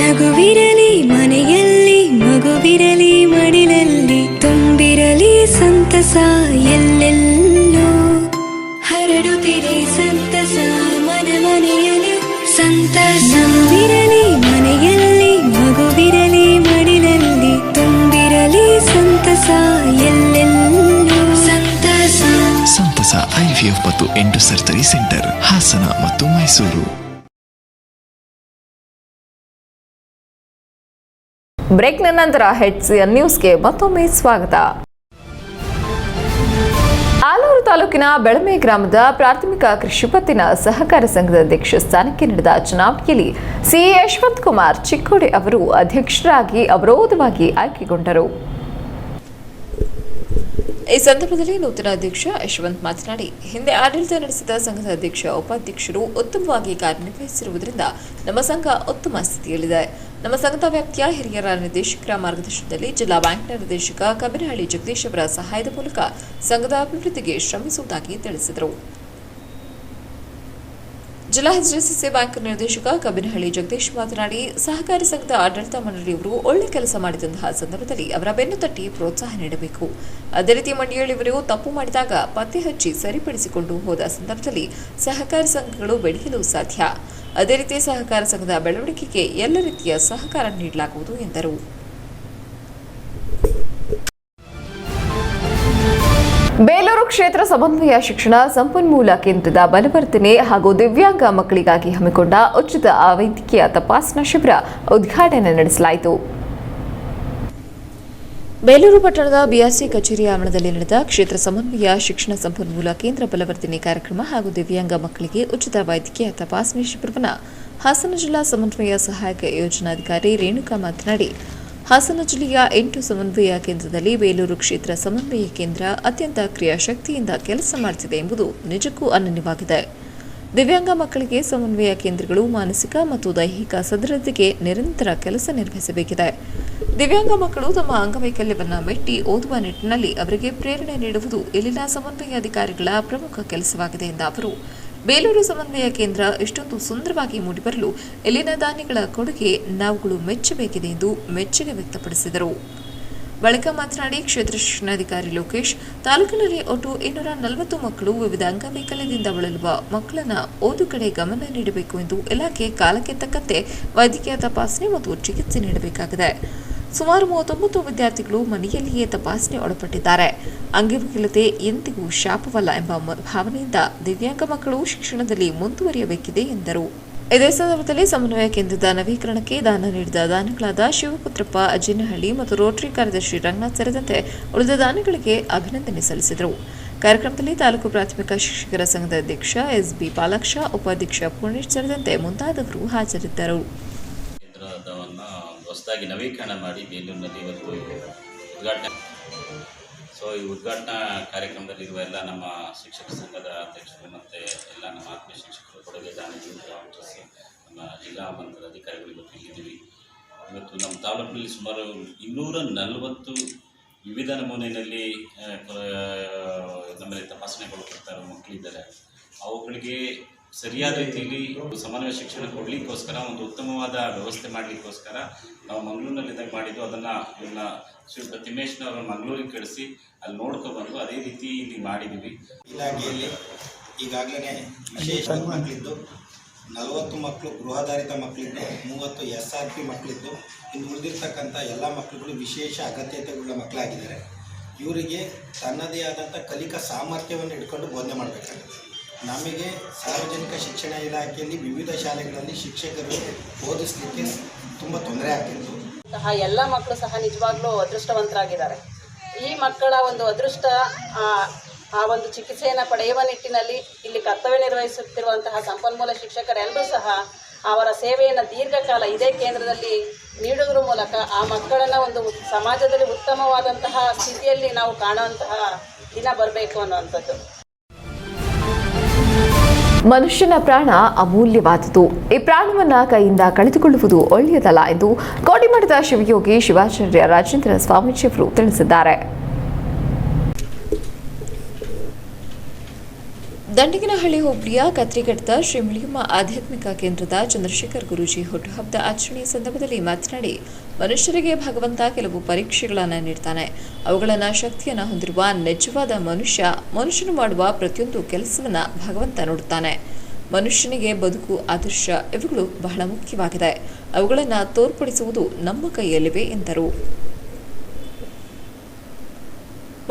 ನಗುವಿರಲಿ ಮನೆಯಲ್ಲಿ, ಮಗುವಿರಲಿ ಮಡಿಲಲ್ಲಿ, ತುಂಬಿರಲಿ ಸಂತಸ ಎಲ್ಲೆಲ್ಲ. ಸಂತಸವಿರಲಿ ಮನೆಯಲ್ಲಿ ಮಗುವಿರಲಿ ಮಡಿಲಲ್ಲಿ ತುಂಬಿರಲಿ ಸಂತಸ ಎಲ್ಲೆಲ್ಲೂ ಸಂತಸ. ಸಂತಸ IVF ಮತ್ತು ಎಂಟು ಸರ್ಜರಿ ಸೆಂಟರ್, ಹಾಸನ ಮತ್ತು ಮೈಸೂರು. ಬ್ರೇಕ್ನ ನಂತರ HCN ನ್ಯೂಸ್ಗೆ ಮತ್ತೊಮ್ಮೆ ಸ್ವಾಗತ. ಆಲೂರು ತಾಲೂಕಿನ ಬೆಳಮೆ ಗ್ರಾಮದ ಪ್ರಾಥಮಿಕ ಕೃಷಿ ಪತ್ತಿನ ಸಹಕಾರ ಸಂಘದ ಅಧ್ಯಕ್ಷ ಸ್ಥಾನಕ್ಕೆ ನಡೆದ ಚುನಾವಣೆಯಲ್ಲಿ ಸಿ ಯಶವಂತ್ ಕುಮಾರ್ ಚಿಕ್ಕೋಡಿ ಅವರು ಅಧ್ಯಕ್ಷರಾಗಿ ಅವಿರೋಧವಾಗಿ ಆಯ್ಕೆಗೊಂಡರು. ಈ ಸಂದರ್ಭದಲ್ಲಿ ನೂತನ ಅಧ್ಯಕ್ಷ ಯಶವಂತ್ ಮಾತನಾಡಿ, ಹಿಂದೆ ಆಡಳಿತ ನಡೆಸಿದ ಸಂಘದ ಅಧ್ಯಕ್ಷ ಉಪಾಧ್ಯಕ್ಷರು ಉತ್ತಮವಾಗಿ ಕಾರ್ಯನಿರ್ವಹಿಸಿರುವುದರಿಂದ ನಮ್ಮ ಸಂಘ ಉತ್ತಮ ಸ್ಥಿತಿಯಲ್ಲಿದೆ. ನಮ್ಮ ಸಂಘದ ವ್ಯಾಪ್ತಿಯ ಹಿರಿಯರ ನಿರ್ದೇಶಕರ ಮಾರ್ಗದರ್ಶನದಲ್ಲಿ ಜಿಲ್ಲಾ ಬ್ಯಾಂಕ್ ನಿರ್ದೇಶಕ ಕಬ್ಬಿನಹಳ್ಳಿ ಜಗದೀಶ್ ಅವರ ಸಹಾಯದ ಮೂಲಕ ಸಂಘದ ಅಭಿವೃದ್ಧಿಗೆ ಶ್ರಮಿಸುವುದಾಗಿ ತಿಳಿಸಿದರು. ಜಿಲ್ಲಾ HDFC ಬ್ಯಾಂಕ್ ನಿರ್ದೇಶಕ ಕಬ್ಬಿನಹಳ್ಳಿ ಜಗದೀಶ್ ಮಾತನಾಡಿ, ಸಹಕಾರಿ ಸಂಘದ ಆಡಳಿತ ಮಂಡಳಿಯವರು ಒಳ್ಳೆ ಕೆಲಸ ಮಾಡಿದಂತಹ ಸಂದರ್ಭದಲ್ಲಿ ಅವರ ಬೆನ್ನು ತಟ್ಟಿ ಪ್ರೋತ್ಸಾಹ ನೀಡಬೇಕು. ಅದೇ ರೀತಿ ಮಂಡಿಯಲ್ಲಿವರು ತಪ್ಪು ಮಾಡಿದಾಗ ಪತ್ತೆ ಹಚ್ಚಿ ಸರಿಪಡಿಸಿಕೊಂಡು ಹೋದ ಸಂದರ್ಭದಲ್ಲಿ ಸಹಕಾರಿ ಸಂಘಗಳು ಬೆಳೆಯಲು ಸಾಧ್ಯ. ಅದೇ ರೀತಿ ಸಹಕಾರ ಸಂಘದ ಬೆಳವಣಿಗೆಗೆ ಎಲ್ಲ ರೀತಿಯ ಸಹಕಾರ ನೀಡಲಾಗುವುದು ಎಂದರು. ಬೇಲೂರು ಕ್ಷೇತ್ರ ಸಮನ್ವಯ ಶಿಕ್ಷಣ ಸಂಪನ್ಮೂಲ ಕೇಂದ್ರದ ಬಲವರ್ಧನೆ ಹಾಗೂ ದಿವ್ಯಾಂಗ ಮಕ್ಕಳಿಗಾಗಿ ಹಮ್ಮಿಕೊಂಡ ಉಚಿತ ವೈದ್ಯಕೀಯ ತಪಾಸಣಾ ಶಿಬಿರ ಉದ್ಘಾಟನೆ ನಡೆಸಲಾಯಿತು. ಬೇಲೂರು ಪಟ್ಟಣದ BRC ಕಚೇರಿ ಆವರಣದಲ್ಲಿ ನಡೆದ ಕ್ಷೇತ್ರ ಸಮನ್ವಯ ಶಿಕ್ಷಣ ಸಂಪನ್ಮೂಲ ಕೇಂದ್ರ ಬಲವರ್ಧನೆ ಕಾರ್ಯಕ್ರಮ ಹಾಗೂ ದಿವ್ಯಾಂಗ ಮಕ್ಕಳಿಗೆ ಉಚಿತ ವೈದ್ಯಕೀಯ ತಪಾಸಣೆ ಶಿಬಿರವನ್ನು ಹಾಸನ ಜಿಲ್ಲಾ ಸಮನ್ವಯ ಸಹಾಯಕ ಯೋಜನಾಧಿಕಾರಿ ರೇಣುಕಾ ಮಾತನಾಡಿ, ಹಾಸನ ಜಿಲ್ಲೆಯ 8 ಸಮನ್ವಯ ಕೇಂದ್ರದಲ್ಲಿ ಬೇಲೂರು ಕ್ಷೇತ್ರ ಸಮನ್ವಯ ಕೇಂದ್ರ ಅತ್ಯಂತ ಕ್ರಿಯಾಶಕ್ತಿಯಿಂದ ಕೆಲಸ ಮಾಡುತ್ತಿದೆ ಎಂಬುದು ನಿಜಕ್ಕೂ ಅನನ್ಯವಾಗಿದೆ. ದಿವ್ಯಾಂಗ ಮಕ್ಕಳಿಗೆ ಸಮನ್ವಯ ಕೇಂದ್ರಗಳು ಮಾನಸಿಕ ಮತ್ತು ದೈಹಿಕ ಸದೃಢತೆಗೆ ನಿರಂತರ ಕೆಲಸ ನಿರ್ವಹಿಸಬೇಕಿದೆ. ದಿವ್ಯಾಂಗ ಮಕ್ಕಳು ತಮ್ಮ ಅಂಗವೈಕಲ್ಯವನ್ನು ಮೆಟ್ಟಿ ಓದುವ ನಿಟ್ಟಿನಲ್ಲಿ ಅವರಿಗೆ ಪ್ರೇರಣೆ ನೀಡುವುದು ಇಲ್ಲಿನ ಸಮನ್ವಯ ಅಧಿಕಾರಿಗಳ ಪ್ರಮುಖ ಕೆಲಸವಾಗಿದೆ ಎಂದ ಅವರು, ಬೇಲೂರು ಸಮನ್ವಯ ಕೇಂದ್ರ ಇಷ್ಟೊಂದು ಸುಂದರವಾಗಿ ಮೂಡಿಬರಲು ಇಲ್ಲಿನ ದಾನಿಗಳ ಕೊಡುಗೆ ನಾವುಗಳು ಮೆಚ್ಚಬೇಕಿದೆ ಎಂದು ಮೆಚ್ಚುಗೆ ವ್ಯಕ್ತಪಡಿಸಿದರು. ಬಳಿಕ ಮಾತನಾಡಿ, ಕ್ಷೇತ್ರ ಶಿಕ್ಷಣಾಧಿಕಾರಿ ಲೋಕೇಶ್, ತಾಲೂಕಿನಲ್ಲಿ ಒಟ್ಟು 240 ಮಕ್ಕಳು ವಿವಿಧ ಅಂಗವೈಕಲ್ಯದಿಂದ ಬಳಲುವ ಮಕ್ಕಳನ್ನ ಓದು ಕಡೆ ಗಮನ ನೀಡಬೇಕು ಎಂದು ಇಲಾಖೆ ಕಾಲಕ್ಕೆ ತಕ್ಕಂತೆ ವೈದ್ಯಕೀಯ ತಪಾಸಣೆ ಮತ್ತು ಚಿಕಿತ್ಸೆ ನೀಡಬೇಕಾಗಿದೆ. ಸುಮಾರು 39 ವಿದ್ಯಾರ್ಥಿಗಳು ಮನೆಯಲ್ಲಿಯೇ ತಪಾಸಣೆ ಒಳಪಟ್ಟಿದ್ದಾರೆ. ಅಂಗವೈಕಲ್ಯತೆ ಎಂದಿಗೂ ಶಾಪವಲ್ಲ ಎಂಬ ಭಾವನೆಯಿಂದ ದಿವ್ಯಾಂಗ ಮಕ್ಕಳು ಶಿಕ್ಷಣದಲ್ಲಿ ಮುಂದುವರಿಯಬೇಕಿದೆ ಎಂದರು. ಇದೇ ಸಂದರ್ಭದಲ್ಲಿ ಸಮನ್ವಯ ಕೇಂದ್ರದ ನವೀಕರಣಕ್ಕೆ ದಾನ ನೀಡಿದ ದಾನಿಗಳಾದ ಶಿವಪುತ್ರಪ್ಪ ಅಜ್ಜಿನಹಳ್ಳಿ ಮತ್ತು ರೋಟರಿ ಕಾರ್ಯದರ್ಶಿ ರಂಗನಾಥ್ ಸೇರಿದಂತೆ ಉಳಿದ ದಾನಿಗಳಿಗೆ ಅಭಿನಂದನೆ ಸಲ್ಲಿಸಿದರು. ಕಾರ್ಯಕ್ರಮದಲ್ಲಿ ತಾಲೂಕು ಪ್ರಾಥಮಿಕ ಶಿಕ್ಷಕರ ಸಂಘದ ಅಧ್ಯಕ್ಷ SB ಪಾಲಾಕ್ಷ, ಉಪಾಧ್ಯಕ್ಷ ಪೂರ್ಣೇಶ್ ಸೇರಿದಂತೆ ಮುಂತಾದವರು ಹಾಜರಿದ್ದರು. ಹೊಸದಾಗಿ ನವೀಕರಣ ಮಾಡಿ ಬೇಲೂರಿನಲ್ಲಿ ಇವತ್ತು ಉದ್ಘಾಟನೆ. ಈ ಉದ್ಘಾಟನಾ ಕಾರ್ಯಕ್ರಮದಲ್ಲಿರುವ ಎಲ್ಲ ನಮ್ಮ ಶಿಕ್ಷಕ ಸಂಘದ ಅಧ್ಯಕ್ಷರು ಮತ್ತು ಎಲ್ಲ ನಮ್ಮ ಆತ್ಮೀಯ ಶಿಕ್ಷಕರು, ಕೊಡುಗೆ ದಾನಿಗಳು, ಡಾಕ್ಟರ್ಸ್, ನಮ್ಮ ಜಿಲ್ಲಾ ಮಟ್ಟದ ಅಧಿಕಾರಿಗಳು ಇವತ್ತು ಇಲ್ಲಿದ್ದೀವಿ. ಇವತ್ತು ನಮ್ಮ ತಾಲೂಕಿನಲ್ಲಿ ಸುಮಾರು 240 ವಿವಿಧ ನಮೂನೆಯಲ್ಲಿ ನಮ್ಮಲ್ಲಿ ತಪಾಸಣೆಗಳು ಕೊಡ್ತಾ ಇರೋ ಮಕ್ಕಳಿದ್ದಾರೆ. ಅವುಗಳಿಗೆ ಸರಿಯಾದ ರೀತಿಯಲ್ಲಿ ಸಮನ್ವಯ ಶಿಕ್ಷಣ ಕೊಡಲಿಕ್ಕೋಸ್ಕರ ಒಂದು ಉತ್ತಮವಾದ ವ್ಯವಸ್ಥೆ ಮಾಡಲಿಕ್ಕೋಸ್ಕರ ನಾವು ಮಂಗಳೂರಿನಲ್ಲಿದ್ದಾಗ ಮಾಡಿದ್ದು. ಅದನ್ನು ಇವನ್ನ ಶ್ರೀ ತಿಮ್ಮೇಶ್ನವರು ಮಂಗಳೂರಿಗೆ ಕಳಿಸಿ ಅಲ್ಲಿ ನೋಡ್ಕೊಬಂದು ಅದೇ ರೀತಿ ಇಲ್ಲಿ ಮಾಡಿದ್ದೀವಿ. ಇಲಾಖೆಯಲ್ಲಿ ಈಗಾಗಲೇ ವಿಶೇಷ ಮಕ್ಕಳಿದ್ದು 40 ಮಕ್ಕಳು ಗೃಹಾಧಾರಿತ ಮಕ್ಕಳಿದ್ದು, 30 SRP ಮಕ್ಕಳಿದ್ದು, ಇನ್ನು ಉಳಿದಿರ್ತಕ್ಕಂಥ ಎಲ್ಲ ಮಕ್ಕಳುಗಳು ವಿಶೇಷ ಅಗತ್ಯತೆಗಳ ಮಕ್ಕಳಾಗಿದ್ದಾರೆ. ಇವರಿಗೆ ತನ್ನದೇ ಆದಂಥ ಕಲಿಕಾ ಸಾಮರ್ಥ್ಯವನ್ನು ಇಟ್ಕೊಂಡು ಬೋಧನೆ ಮಾಡಬೇಕಾಗುತ್ತೆ. ನಮಗೆ ಸಾರ್ವಜನಿಕ ಶಿಕ್ಷಣ ಇಲಾಖೆಯಲ್ಲಿ ವಿವಿಧ ಶಾಲೆಗಳಲ್ಲಿ ಶಿಕ್ಷಕರು ಓದಿಸಲಿಕ್ಕೆ ತುಂಬ ತೊಂದರೆ ಆಗ್ತಿತ್ತು. ಎಲ್ಲ ಮಕ್ಕಳು ಸಹ ನಿಜವಾಗ್ಲೂ ಅದೃಷ್ಟವಂತರಾಗಿದ್ದಾರೆ. ಈ ಮಕ್ಕಳ ಒಂದು ಅದೃಷ್ಟ ಆ ಒಂದು ಚಿಕಿತ್ಸೆಯನ್ನು ಪಡೆಯುವ ನಿಟ್ಟಿನಲ್ಲಿ ಇಲ್ಲಿ ಕರ್ತವ್ಯ ನಿರ್ವಹಿಸುತ್ತಿರುವಂತಹ ಸಂಪನ್ಮೂಲ ಶಿಕ್ಷಕರೆಲ್ಲರೂ ಸಹ ಅವರ ಸೇವೆಯನ್ನು ದೀರ್ಘಕಾಲ ಇದೇ ಕೇಂದ್ರದಲ್ಲಿ ನೀಡುವುದರ ಮೂಲಕ ಆ ಮಕ್ಕಳನ್ನು ಒಂದು ಸಮಾಜದಲ್ಲಿ ಉತ್ತಮವಾದಂತಹ ಸ್ಥಿತಿಯಲ್ಲಿ ನಾವು ಕಾಣುವಂತಹ ದಿನ ಬರಬೇಕು ಅನ್ನುವಂಥದ್ದು. ಮನುಷ್ಯನ ಪ್ರಾಣ ಅಮೂಲ್ಯವಾದುದು. ಈ ಪ್ರಾಣವನ್ನ ಕೈಯಿಂದ ಕಳೆದುಕೊಳ್ಳುವುದು ಒಳ್ಳೆಯದಲ್ಲ ಎಂದು ಕೋಡಿಮಠದ ಶಿವಯೋಗಿ ಶಿವಾಚಾರ್ಯ ರಾಜೇಂದ್ರ ಸ್ವಾಮೀಜಿಯವರು ತಿಳಿಸಿದ್ದಾರೆ. ದಂಡಿಗನಹಳ್ಳಿ ಹೋಬಳಿಯ ಕತ್ರಿಘಟ್ಟದ ಶ್ರೀ ಮುಳಿಯಮ್ಮ ಆಧ್ಯಾತ್ಮಿಕ ಕೇಂದ್ರದ ಚಂದ್ರಶೇಖರ್ ಗುರೂಜಿ ಹುಟ್ಟುಹಬ್ಬದ ಆಚರಣೆಯ ಸಂದರ್ಭದಲ್ಲಿ ಮಾತನಾಡಿ, ಮನುಷ್ಯರಿಗೆ ಭಗವಂತ ಕೆಲವು ಪರೀಕ್ಷೆಗಳನ್ನು ನೀಡ್ತಾನೆ. ಅವುಗಳನ್ನು ಶಕ್ತಿಯನ್ನು ಹೊಂದಿರುವ ನಿಜವಾದ ಮನುಷ್ಯನು ಮಾಡುವ ಪ್ರತಿಯೊಂದು ಕೆಲಸವನ್ನ ಭಗವಂತ ನೋಡುತ್ತಾನೆ. ಮನುಷ್ಯನಿಗೆ ಬದುಕು, ಆದರ್ಶ ಇವುಗಳು ಬಹಳ ಮುಖ್ಯವಾಗಿದೆ. ಅವುಗಳನ್ನು ತೋರ್ಪಡಿಸುವುದು ನಮ್ಮ ಕೈಯಲ್ಲಿವೆ ಎಂದರು.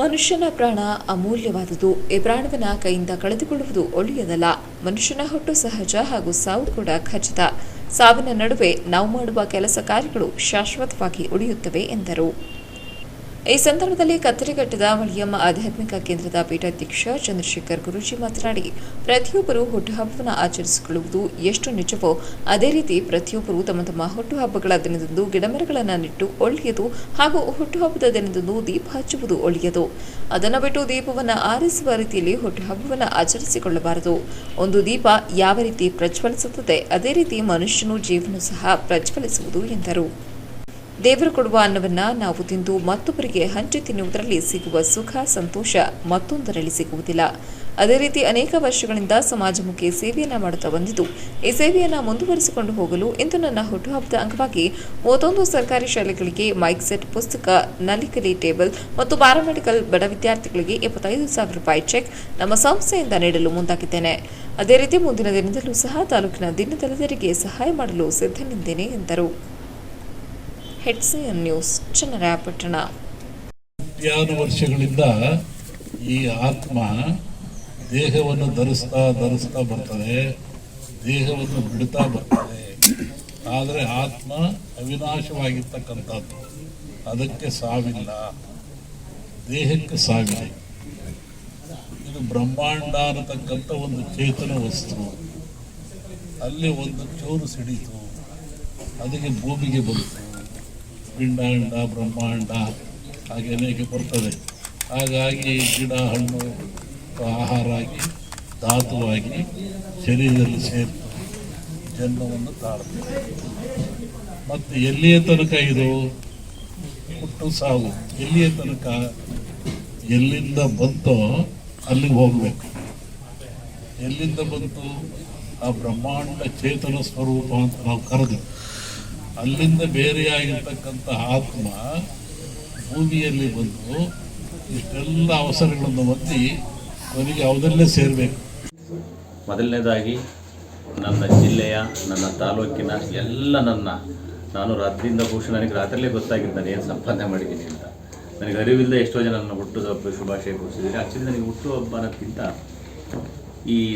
ಮನುಷ್ಯನ ಪ್ರಾಣ ಅಮೂಲ್ಯವಾದುದು. ಈ ಪ್ರಾಣವನ್ನ ಕೈಯಿಂದ ಕಳೆದುಕೊಳ್ಳುವುದು ಒಳ್ಳೆಯದಲ್ಲ. ಮನುಷ್ಯನ ಹುಟ್ಟು ಸಹಜ ಹಾಗೂ ಸಾವು ಕೂಡ ಖಚಿತ. ಸಾವಿನ ನಡುವೆ ನಾವು ಮಾಡುವ ಕೆಲಸ ಕಾರ್ಯಗಳು ಶಾಶ್ವತವಾಗಿ ಉಳಿಯುತ್ತವೆ ಎಂದರು. ಈ ಸಂದರ್ಭದಲ್ಲಿ ಕತ್ತರಿಘಟ್ಟದ ಮಳಿಯಮ್ಮ ಆಧ್ಯಾತ್ಮಿಕ ಕೇಂದ್ರದ ಪೀಠಾಧ್ಯಕ್ಷ ಚಂದ್ರಶೇಖರ್ ಗುರೂಜಿ ಮಾತನಾಡಿ, ಪ್ರತಿಯೊಬ್ಬರು ಹುಟ್ಟುಹಬ್ಬವನ್ನು ಆಚರಿಸಿಕೊಳ್ಳುವುದು ಎಷ್ಟು ನಿಜವೋ ಅದೇ ರೀತಿ ಪ್ರತಿಯೊಬ್ಬರು ತಮ್ಮ ತಮ್ಮ ಹುಟ್ಟುಹಬ್ಬಗಳ ದಿನದಂದು ಗಿಡಮರಗಳನ್ನು ನೆಟ್ಟು ಒಳ್ಳೆಯದು ಹಾಗೂ ಹುಟ್ಟುಹಬ್ಬದ ದಿನದಂದು ದೀಪ ಹಚ್ಚುವುದು ಒಳ್ಳೆಯದು. ಅದನ್ನು ಬಿಟ್ಟು ದೀಪವನ್ನು ಆರಿಸುವ ರೀತಿಯಲ್ಲಿ ಹುಟ್ಟುಹಬ್ಬವನ್ನು ಆಚರಿಸಿಕೊಳ್ಳಬಾರದು. ಒಂದು ದೀಪ ಯಾವ ರೀತಿ ಪ್ರಜ್ವಲಿಸುತ್ತದೆ ಅದೇ ರೀತಿ ಮನುಷ್ಯನು ಜೀವನ ಸಹ ಪ್ರಜ್ವಲಿಸುವುದು ಎಂದರು. ದೇವರು ಕೊಡುವ ಅನ್ನವನ್ನ ನಾವು ತಿಂದು ಮತ್ತೊಬ್ಬರಿಗೆ ಹಂಚಿ ತಿನ್ನುವುದರಲ್ಲಿ ಸಿಗುವ ಸುಖ, ಸಂತೋಷ ಮತ್ತೊಂದರಲ್ಲಿ ಸಿಗುವುದಿಲ್ಲ. ಅದೇ ರೀತಿ ಅನೇಕ ವರ್ಷಗಳಿಂದ ಸಮಾಜಮುಖಿ ಸೇವೆಯನ್ನ ಮಾಡುತ್ತಾ ಬಂದಿದ್ದು, ಈ ಸೇವೆಯನ್ನ ಮುಂದುವರಿಸಿಕೊಂಡು ಹೋಗಲು ಇಂದು ನನ್ನ ಹುಟ್ಟುಹಬ್ಬದ ಅಂಗವಾಗಿ 31 ಸರ್ಕಾರಿ ಶಾಲೆಗಳಿಗೆ ಮೈಕ್ ಸೆಟ್, ಪುಸ್ತಕ, ನಲಿಕಲಿ ಟೇಬಲ್ ಮತ್ತು ಪ್ಯಾರಾಮೆಡಿಕಲ್ ಬಡ ವಿದ್ಯಾರ್ಥಿಗಳಿಗೆ 25,000 ರೂಪಾಯಿ ಚೆಕ್ ನಮ್ಮ ಸಂಸ್ಥೆಯಿಂದ ನೀಡಲು ಮುಂದಾಗಿದ್ದೇನೆ. ಅದೇ ರೀತಿ ಮುಂದಿನ ದಿನದಲ್ಲೂ ಸಹ ತಾಲೂಕಿನ ದೀನದಲಿತರಿಗೆ ಸಹಾಯ ಮಾಡಲು ಸಿದ್ಧನಿದ್ದೇನೆ ಎಂದರು. HCN news, Channarayapatna. ವರ್ಷಗಳಿಂದ ಈ ಆತ್ಮ ದೇಹವನ್ನು ಧರಿಸ್ತಾ ಬರ್ತದೆ, ದೇಹವನ್ನು ಬಿಡ್ತಾ ಬರ್ತದೆ. ಆದರೆ ಆತ್ಮ ಅವಿನಾಶವಾಗಿರ್ತಕ್ಕಂಥದ್ದು, ಅದಕ್ಕೆ ಸಾವಿಲ್ಲ, ದೇಹಕ್ಕೆ ಸಾವಿದೆ. ಇದು ಬ್ರಹ್ಮಾಂಡ ಅನ್ನತಕ್ಕಂಥ ಒಂದು ಚೇತನ ವಸ್ತು. ಅಲ್ಲಿ ಒಂದು ಚೂರು ಸಿಡಿತು, ಅದಕ್ಕೆ ಭೂಮಿಗೆ ಬಂತು. ಪಿಂಡಾಂಡ, ಬ್ರಹ್ಮಾಂಡ ಹಾಗೆ ಅನೇಕ ಬರ್ತದೆ. ಹಾಗಾಗಿ ಗಿಡ, ಹಣ್ಣು ಆಹಾರ ಆಗಿ ಧಾತುವಾಗಿ ಶರೀರದಲ್ಲಿ ಸೇರಿತು, ಜನ್ಮವನ್ನು ತಾಳ್ತದೆ. ಮತ್ತು ಎಲ್ಲಿಯ ತನಕ ಇದು ಹುಟ್ಟು ಸಾವು? ಎಲ್ಲಿಯ ತನಕ? ಎಲ್ಲಿಂದ ಬಂತೋ ಅಲ್ಲಿಗೆ ಹೋಗಬೇಕು. ಎಲ್ಲಿಂದ ಬಂತು? ಆ ಬ್ರಹ್ಮಾಂಡ ಚೇತನ ಸ್ವರೂಪ ಅಂತ ನಾವು ಕರೆದು, ಅಲ್ಲಿಂದ ಬೇರೆಯಾಗಿರ್ತಕ್ಕಂಥ ಆತ್ಮ ಭೂಮಿಯಲ್ಲಿ ಬಂದು ಇಷ್ಟೆಲ್ಲ ಅವಸರಗಳನ್ನು ಹೊಂದಿ ಕೊನೆಗೆ ಅವದಲ್ಲೇ ಸೇರಬೇಕು. ಮೊದಲನೇದಾಗಿ ನನ್ನ ಜಿಲ್ಲೆಯ, ನನ್ನ ತಾಲೂಕಿನ ಎಲ್ಲ ನಾನು ರಾತ್ರಿಯಿಂದ ಬಹುಶಃ ನನಗೆ ರಾತ್ರಿಯಲ್ಲೇ ಗೊತ್ತಾಗಿದ್ದು ನಾನು ಏನು ಸಂಪಾದನೆ ಮಾಡಿದ್ದೀನಿ ಅಂತ. ನನಗೆ ಅರಿವಿಲ್ಲದೆ ಎಷ್ಟೋ ಜನ ನನ್ನ ಹುಟ್ಟುಹಬ್ಬ ಶುಭಾಶಯ ಕೋರಿಸಿದ್ದೀನಿ. ಆ್ಯಕ್ಚುಲಿ ನನಗೆ ಹುಟ್ಟುಹಬ್ಬ ಅನ್ನೋದಕ್ಕಿಂತ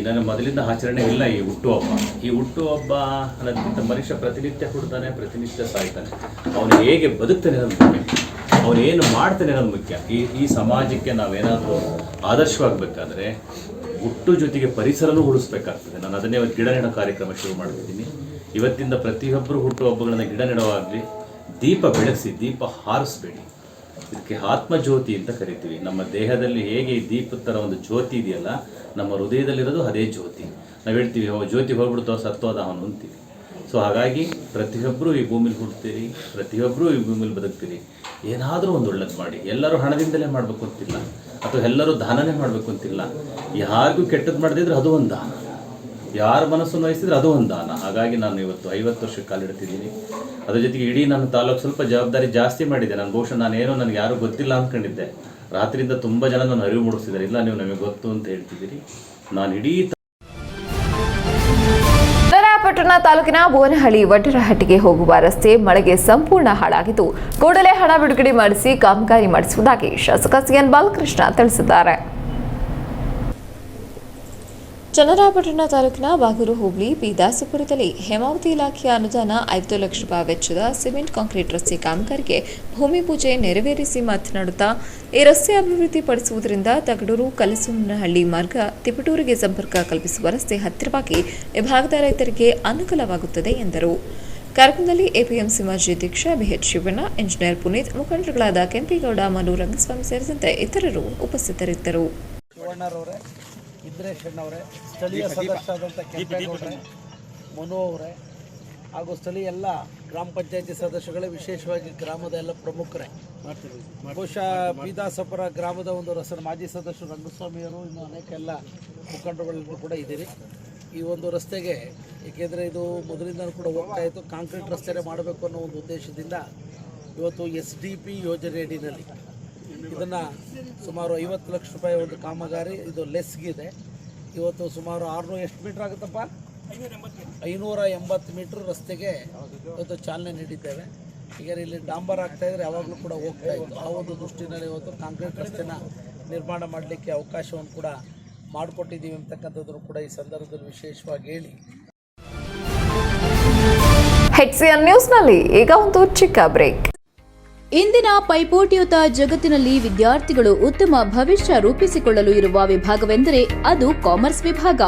ನನ್ನ ಮೊದಲಿಂದ ಆಚರಣೆ ಇಲ್ಲ ಈ ಹುಟ್ಟುಹಬ್ಬ. ಈ ಹುಟ್ಟುಹಬ್ಬ ಅನ್ನೋದಕ್ಕಿಂತ ಮನುಷ್ಯ ಪ್ರತಿನಿತ್ಯ ಹುಡ್ತಾನೆ, ಪ್ರತಿನಿತ್ಯ ಸಾಯ್ತಾನೆ. ಅವನು ಹೇಗೆ ಬದುಕ್ತಾನೆ ಅನ್ನೋದು ಮುಖ್ಯ, ಅವನು ಏನು ಮಾಡ್ತಾನೆ ಅನ್ನೋದು ಮುಖ್ಯ. ಈ ಸಮಾಜಕ್ಕೆ ನಾವೇನಾದರೂ ಆದರ್ಶವಾಗಬೇಕಾದ್ರೆ ಹುಟ್ಟು ಜೊತೆಗೆ ಪರಿಸರನೂ ಉಳಿಸ್ಬೇಕಾಗ್ತದೆ. ನಾನು ಅದನ್ನೇ ಗಿಡ ನೆಡೋ ಕಾರ್ಯಕ್ರಮ ಶುರು ಮಾಡ್ತಿದ್ದೀನಿ. ಇವತ್ತಿಂದ ಪ್ರತಿಯೊಬ್ಬರು ಹುಟ್ಟುಹಬ್ಬಗಳನ್ನು ಗಿಡ ನೆಡುವಾಗಲಿ, ದೀಪ ಬೆಳಗಿಸಿ, ದೀಪ ಹಾರಿಸ್ಬೇಡಿ. ಇದಕ್ಕೆ ಆತ್ಮಜ್ಯೋತಿ ಅಂತ ಕರಿತೀವಿ. ನಮ್ಮ ದೇಹದಲ್ಲಿ ಹೇಗೆ ಈ ದೀಪದ ಥರ ಒಂದು ಜ್ಯೋತಿ ಇದೆಯಲ್ಲ, ನಮ್ಮ ಹೃದಯದಲ್ಲಿರೋದು ಅದೇ ಜ್ಯೋತಿ. ನಾವು ಹೇಳ್ತೀವಿ ಜ್ಯೋತಿ ಹೋಗ್ಬಿಡ್ತೋ ಸತ್ತೋದ ಅವನು ಅಂತೀವಿ. ಸೊ ಹಾಗಾಗಿ ಪ್ರತಿಯೊಬ್ಬರು ಈ ಭೂಮಿಲಿ ಹುಡ್ತೀರಿ, ಪ್ರತಿಯೊಬ್ಬರು ಈ ಭೂಮಿಲಿ ಬದುಕ್ತೀರಿ. ಏನಾದರೂ ಒಂದು ಒಳ್ಳೇದು ಮಾಡಿ. ಎಲ್ಲರೂ ಹಣದಿಂದಲೇ ಮಾಡಬೇಕು ಅಂತಿಲ್ಲ, ಅಥವಾ ಎಲ್ಲರೂ ದಾನನೇ ಮಾಡಬೇಕು ಅಂತಿಲ್ಲ. ಯಾರಿಗೂ ಕೆಟ್ಟದ್ದು ಮಾಡದಿದ್ರೆ ಅದು ಒಂದು ದಾನ, ಯಾರ ಮನಸ್ಸನ್ನು ವಹಿಸಿದ್ರೆ ಅದು ಒಂದು ದಾನ. ಹಾಗಾಗಿ ನಾನು ಇವತ್ತು 50 ವರ್ಷಕ್ಕೆ ಕಾಲಿಡ್ತಿದ್ದೀನಿ. ಅದ್ರ ಜೊತೆಗೆ ಇಡೀ ನನ್ನ ತಾಲೂಕು ಸ್ವಲ್ಪ ಜವಾಬ್ದಾರಿ ಜಾಸ್ತಿ ಮಾಡಿದೆ. ನಾನು ಬಹುಶಃ ನನಗೆ ಯಾರೂ ಗೊತ್ತಿಲ್ಲ ಅಂದ್ಕೊಂಡಿದ್ದೆ. ರಾತ್ರಿಯಿಂದ ತುಂಬ ಜನ ನನ್ನ ಅರಿವು ಮೂಡಿಸಿದ್ದಾರೆ. ಇಲ್ಲ, ನೀವು ನಮಗೆ ಗೊತ್ತು ಅಂತ ಹೇಳ್ತಿದ್ದೀರಿ. ನಾನು ಇಡೀ ಚನ್ನರಾಯಪಟ್ಟಣ ತಾಲೂಕಿನ ಬೋನಹಳ್ಳಿ ವಡ್ಡರಹಟ್ಟಿಗೆ ಹೋಗುವ ರಸ್ತೆ ಮಳೆಗೆ ಸಂಪೂರ್ಣ ಹಾಳಾಗಿದ್ದು, ಕೂಡಲೇ ಹಣ ಬಿಡುಗಡೆ ಮಾಡಿಸಿ ಕಾಮಗಾರಿ ಮಾಡಿಸುವುದಾಗಿ ಶಾಸಕ CN ಬಾಲಕೃಷ್ಣ ತಿಳಿಸಿದ್ದಾರೆ. ಚನ್ನರಾಯಪಟ್ಟಣ ತಾಲೂಕಿನ ಬಾಗೂರು ಹೋಬಳಿ ದಾಸಪುರದಲ್ಲಿ ಹೇಮಾವತಿ ಇಲಾಖೆಯ ಅನುದಾನ 5 ಲಕ್ಷ ರೂಪಾಯಿ ವೆಚ್ಚದ ಸಿಮೆಂಟ್ ಕಾಂಕ್ರೀಟ್ ರಸ್ತೆ ಕಾಮಗಾರಿಗೆ ಭೂಮಿ ಪೂಜೆ ನೆರವೇರಿಸಿ ಮಾತನಾಡುತ್ತಾ, ಈ ರಸ್ತೆ ಅಭಿವೃದ್ಧಿಪಡಿಸುವುದರಿಂದ ತಗಡೂರು ಕಲಸುಮನಹಳ್ಳಿ ಮಾರ್ಗ ತಿಪಟೂರಿಗೆ ಸಂಪರ್ಕ ಕಲ್ಪಿಸುವ ರಸ್ತೆ ಹತ್ತಿರವಾಗಿ ಈ ಭಾಗದ ರೈತರಿಗೆ ಅನುಕೂಲವಾಗುತ್ತದೆ ಎಂದರು. ಕಾರ್ಯಕ್ರಮದಲ್ಲಿ APMC ಮಾಜಿ ಅಧ್ಯಕ್ಷ BH ಶಿವಣ್ಣ, ಇಂಜಿನಿಯರ್ ಪುನೀತ್, ಮುಖಂಡರುಗಳಾದ ಕೆಂಪೇಗೌಡ, ಮನು ರಂಗಸ್ವಾಮಿ ಸೇರಿದಂತೆ ಇತರರು ಉಪಸ್ಥಿತರಿದ್ದರು. ಇದ್ರೇಶಣ್ಣವರೇ, ಸ್ಥಳೀಯ ಸದಸ್ಯರಾದಂಥ ಕೆಂಪೇಗೌಡರೇ, ಮನು ಅವರೇ ಹಾಗೂ ಸ್ಥಳೀಯ ಎಲ್ಲ ಗ್ರಾಮ ಪಂಚಾಯತಿ ಸದಸ್ಯಗಳೇ, ವಿಶೇಷವಾಗಿ ಗ್ರಾಮದ ಎಲ್ಲ ಪ್ರಮುಖರೇ, ಬಹುಶಃ ಬೀದಾಸಪುರ ಗ್ರಾಮದ ಒಂದು ಮಾಜಿ ಸದಸ್ಯರು ರಂಗಸ್ವಾಮಿಯವರು, ಇನ್ನು ಅನೇಕ ಎಲ್ಲ ಮುಖಂಡರುಗಳು ಕೂಡ ಇದ್ದೀರಿ. ಈ ಒಂದು ರಸ್ತೆಗೆ, ಏಕೆಂದರೆ ಇದು ಮೊದಲಿಂದ ಕೂಡ ಹೋಗ್ತಾ ಇತ್ತು, ಕಾಂಕ್ರೀಟ್ ರಸ್ತೆನೇ ಮಾಡಬೇಕು ಅನ್ನೋ ಒಂದು ಉದ್ದೇಶದಿಂದ ಇವತ್ತು SDP ಯೋಜನೆ ಅಡಿನಲ್ಲಿ ಇದನ್ನು ಸುಮಾರು 50 ಲಕ್ಷ ರೂಪಾಯಿ ಒಂದು ಕಾಮಗಾರಿ ಇದು ಲೆಸ್ಗಿದೆ. ಇವತ್ತು ಸುಮಾರು 600 ಎಷ್ಟು ಮೀಟ್ರ್ ಆಗುತ್ತಪ್ಪ 580 ಮೀಟ್ರ್ ರಸ್ತೆಗೆ ಇವತ್ತು ಚಾಲನೆ ನೀಡಿದ್ದೇವೆ. ಈಗ ಇಲ್ಲಿ ಡಾಂಬರ್ ಆಗ್ತಾಯಿದ್ರೆ ಯಾವಾಗಲೂ ಕೂಡ ಹೋಗ್ತಾ ಇತ್ತು. ಆ ಒಂದು ದೃಷ್ಟಿನಲ್ಲಿ ಇವತ್ತು ಕಾಂಕ್ರೀಟ್ ರಸ್ತೆನ ನಿರ್ಮಾಣ ಮಾಡಲಿಕ್ಕೆ ಅವಕಾಶವನ್ನು ಕೂಡ ಮಾಡಿಕೊಟ್ಟಿದ್ದೀವಿ ಅಂತಕ್ಕಂಥದ್ದನ್ನು ಕೂಡ ಈ ಸಂದರ್ಭದಲ್ಲಿ ವಿಶೇಷವಾಗಿ ಹೇಳಿ. HCN ನ್ಯೂಸ್ನಲ್ಲಿ ಈಗ ಒಂದು ಚಿಕ್ಕ ಬ್ರೇಕ್. ಇಂದಿನ ಪೈಪೋಟಿಯುತ ಜಗತ್ತಿನಲ್ಲಿ ವಿದ್ಯಾರ್ಥಿಗಳು ಉತ್ತಮ ಭವಿಷ್ಯ ರೂಪಿಸಿಕೊಳ್ಳಲು ಇರುವ ವಿಭಾಗವೆಂದರೆ ಅದು ಕಾಮರ್ಸ್ ವಿಭಾಗ.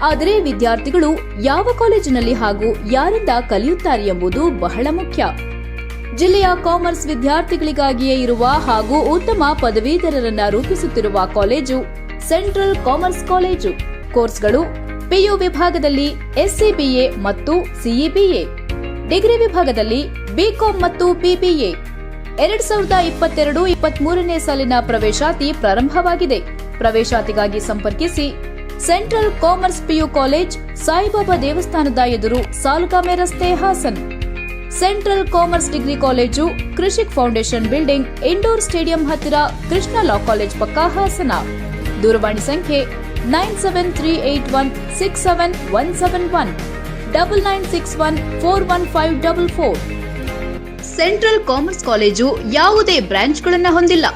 ಆದರೆ ವಿದ್ಯಾರ್ಥಿಗಳು ಯಾವ ಕಾಲೇಜಿನಲ್ಲಿ ಹಾಗೂ ಯಾರಿಂದ ಕಲಿಯುತ್ತಾರೆ ಎಂಬುದು ಬಹಳ ಮುಖ್ಯ. ಜಿಲ್ಲೆಯ ಕಾಮರ್ಸ್ ವಿದ್ಯಾರ್ಥಿಗಳಿಗಾಗಿಯೇ ಇರುವ ಹಾಗೂ ಉತ್ತಮ ಪದವೀಧರರನ್ನ ರೂಪಿಸುತ್ತಿರುವ ಕಾಲೇಜು ಸೆಂಟ್ರಲ್ ಕಾಮರ್ಸ್ ಕಾಲೇಜು. ಕೋರ್ಸ್ಗಳು ಪಿಯು ವಿಭಾಗದಲ್ಲಿ SCBA ಮತ್ತು CEBA, ಡಿಗ್ರಿ ವಿಭಾಗದಲ್ಲಿ ಬಿಕಾಂ ಮತ್ತು BBA. 2022-23ನೇ ಸಾಲಿನ ಪ್ರವೇಶಾತಿ ಪ್ರಾರಂಭವಾಗಿದೆ. ಪ್ರವೇಶಾತಿಗಾಗಿ ಸಂಪರ್ಕಿಸಿ central commerce PU college, Saibaba ದೇವಸ್ಥಾನದ ಎದುರು, ಸಾಲುಗಾಮೆ ರಸ್ತೆ, Hassan. Central commerce degree college Krishik foundation building, indoor stadium ಹತ್ತಿರ, ಕೃಷ್ಣ ಲಾ ಕಾಲೇಜ್ ಪಕ್ಕ, ಹಾಸನ. ದೂರವಾಣಿ ಸಂಖ್ಯೆ 9738167171 9961415544. ಸೆಂಟ್ರಲ್ ಕಾಮರ್ಸ್ ಕಾಲೇಜು ಯಾವುದೇ ಬ್ರಾಂಚ್ಗಳನ್ನು ಹೊಂದಿಲ್ಲ.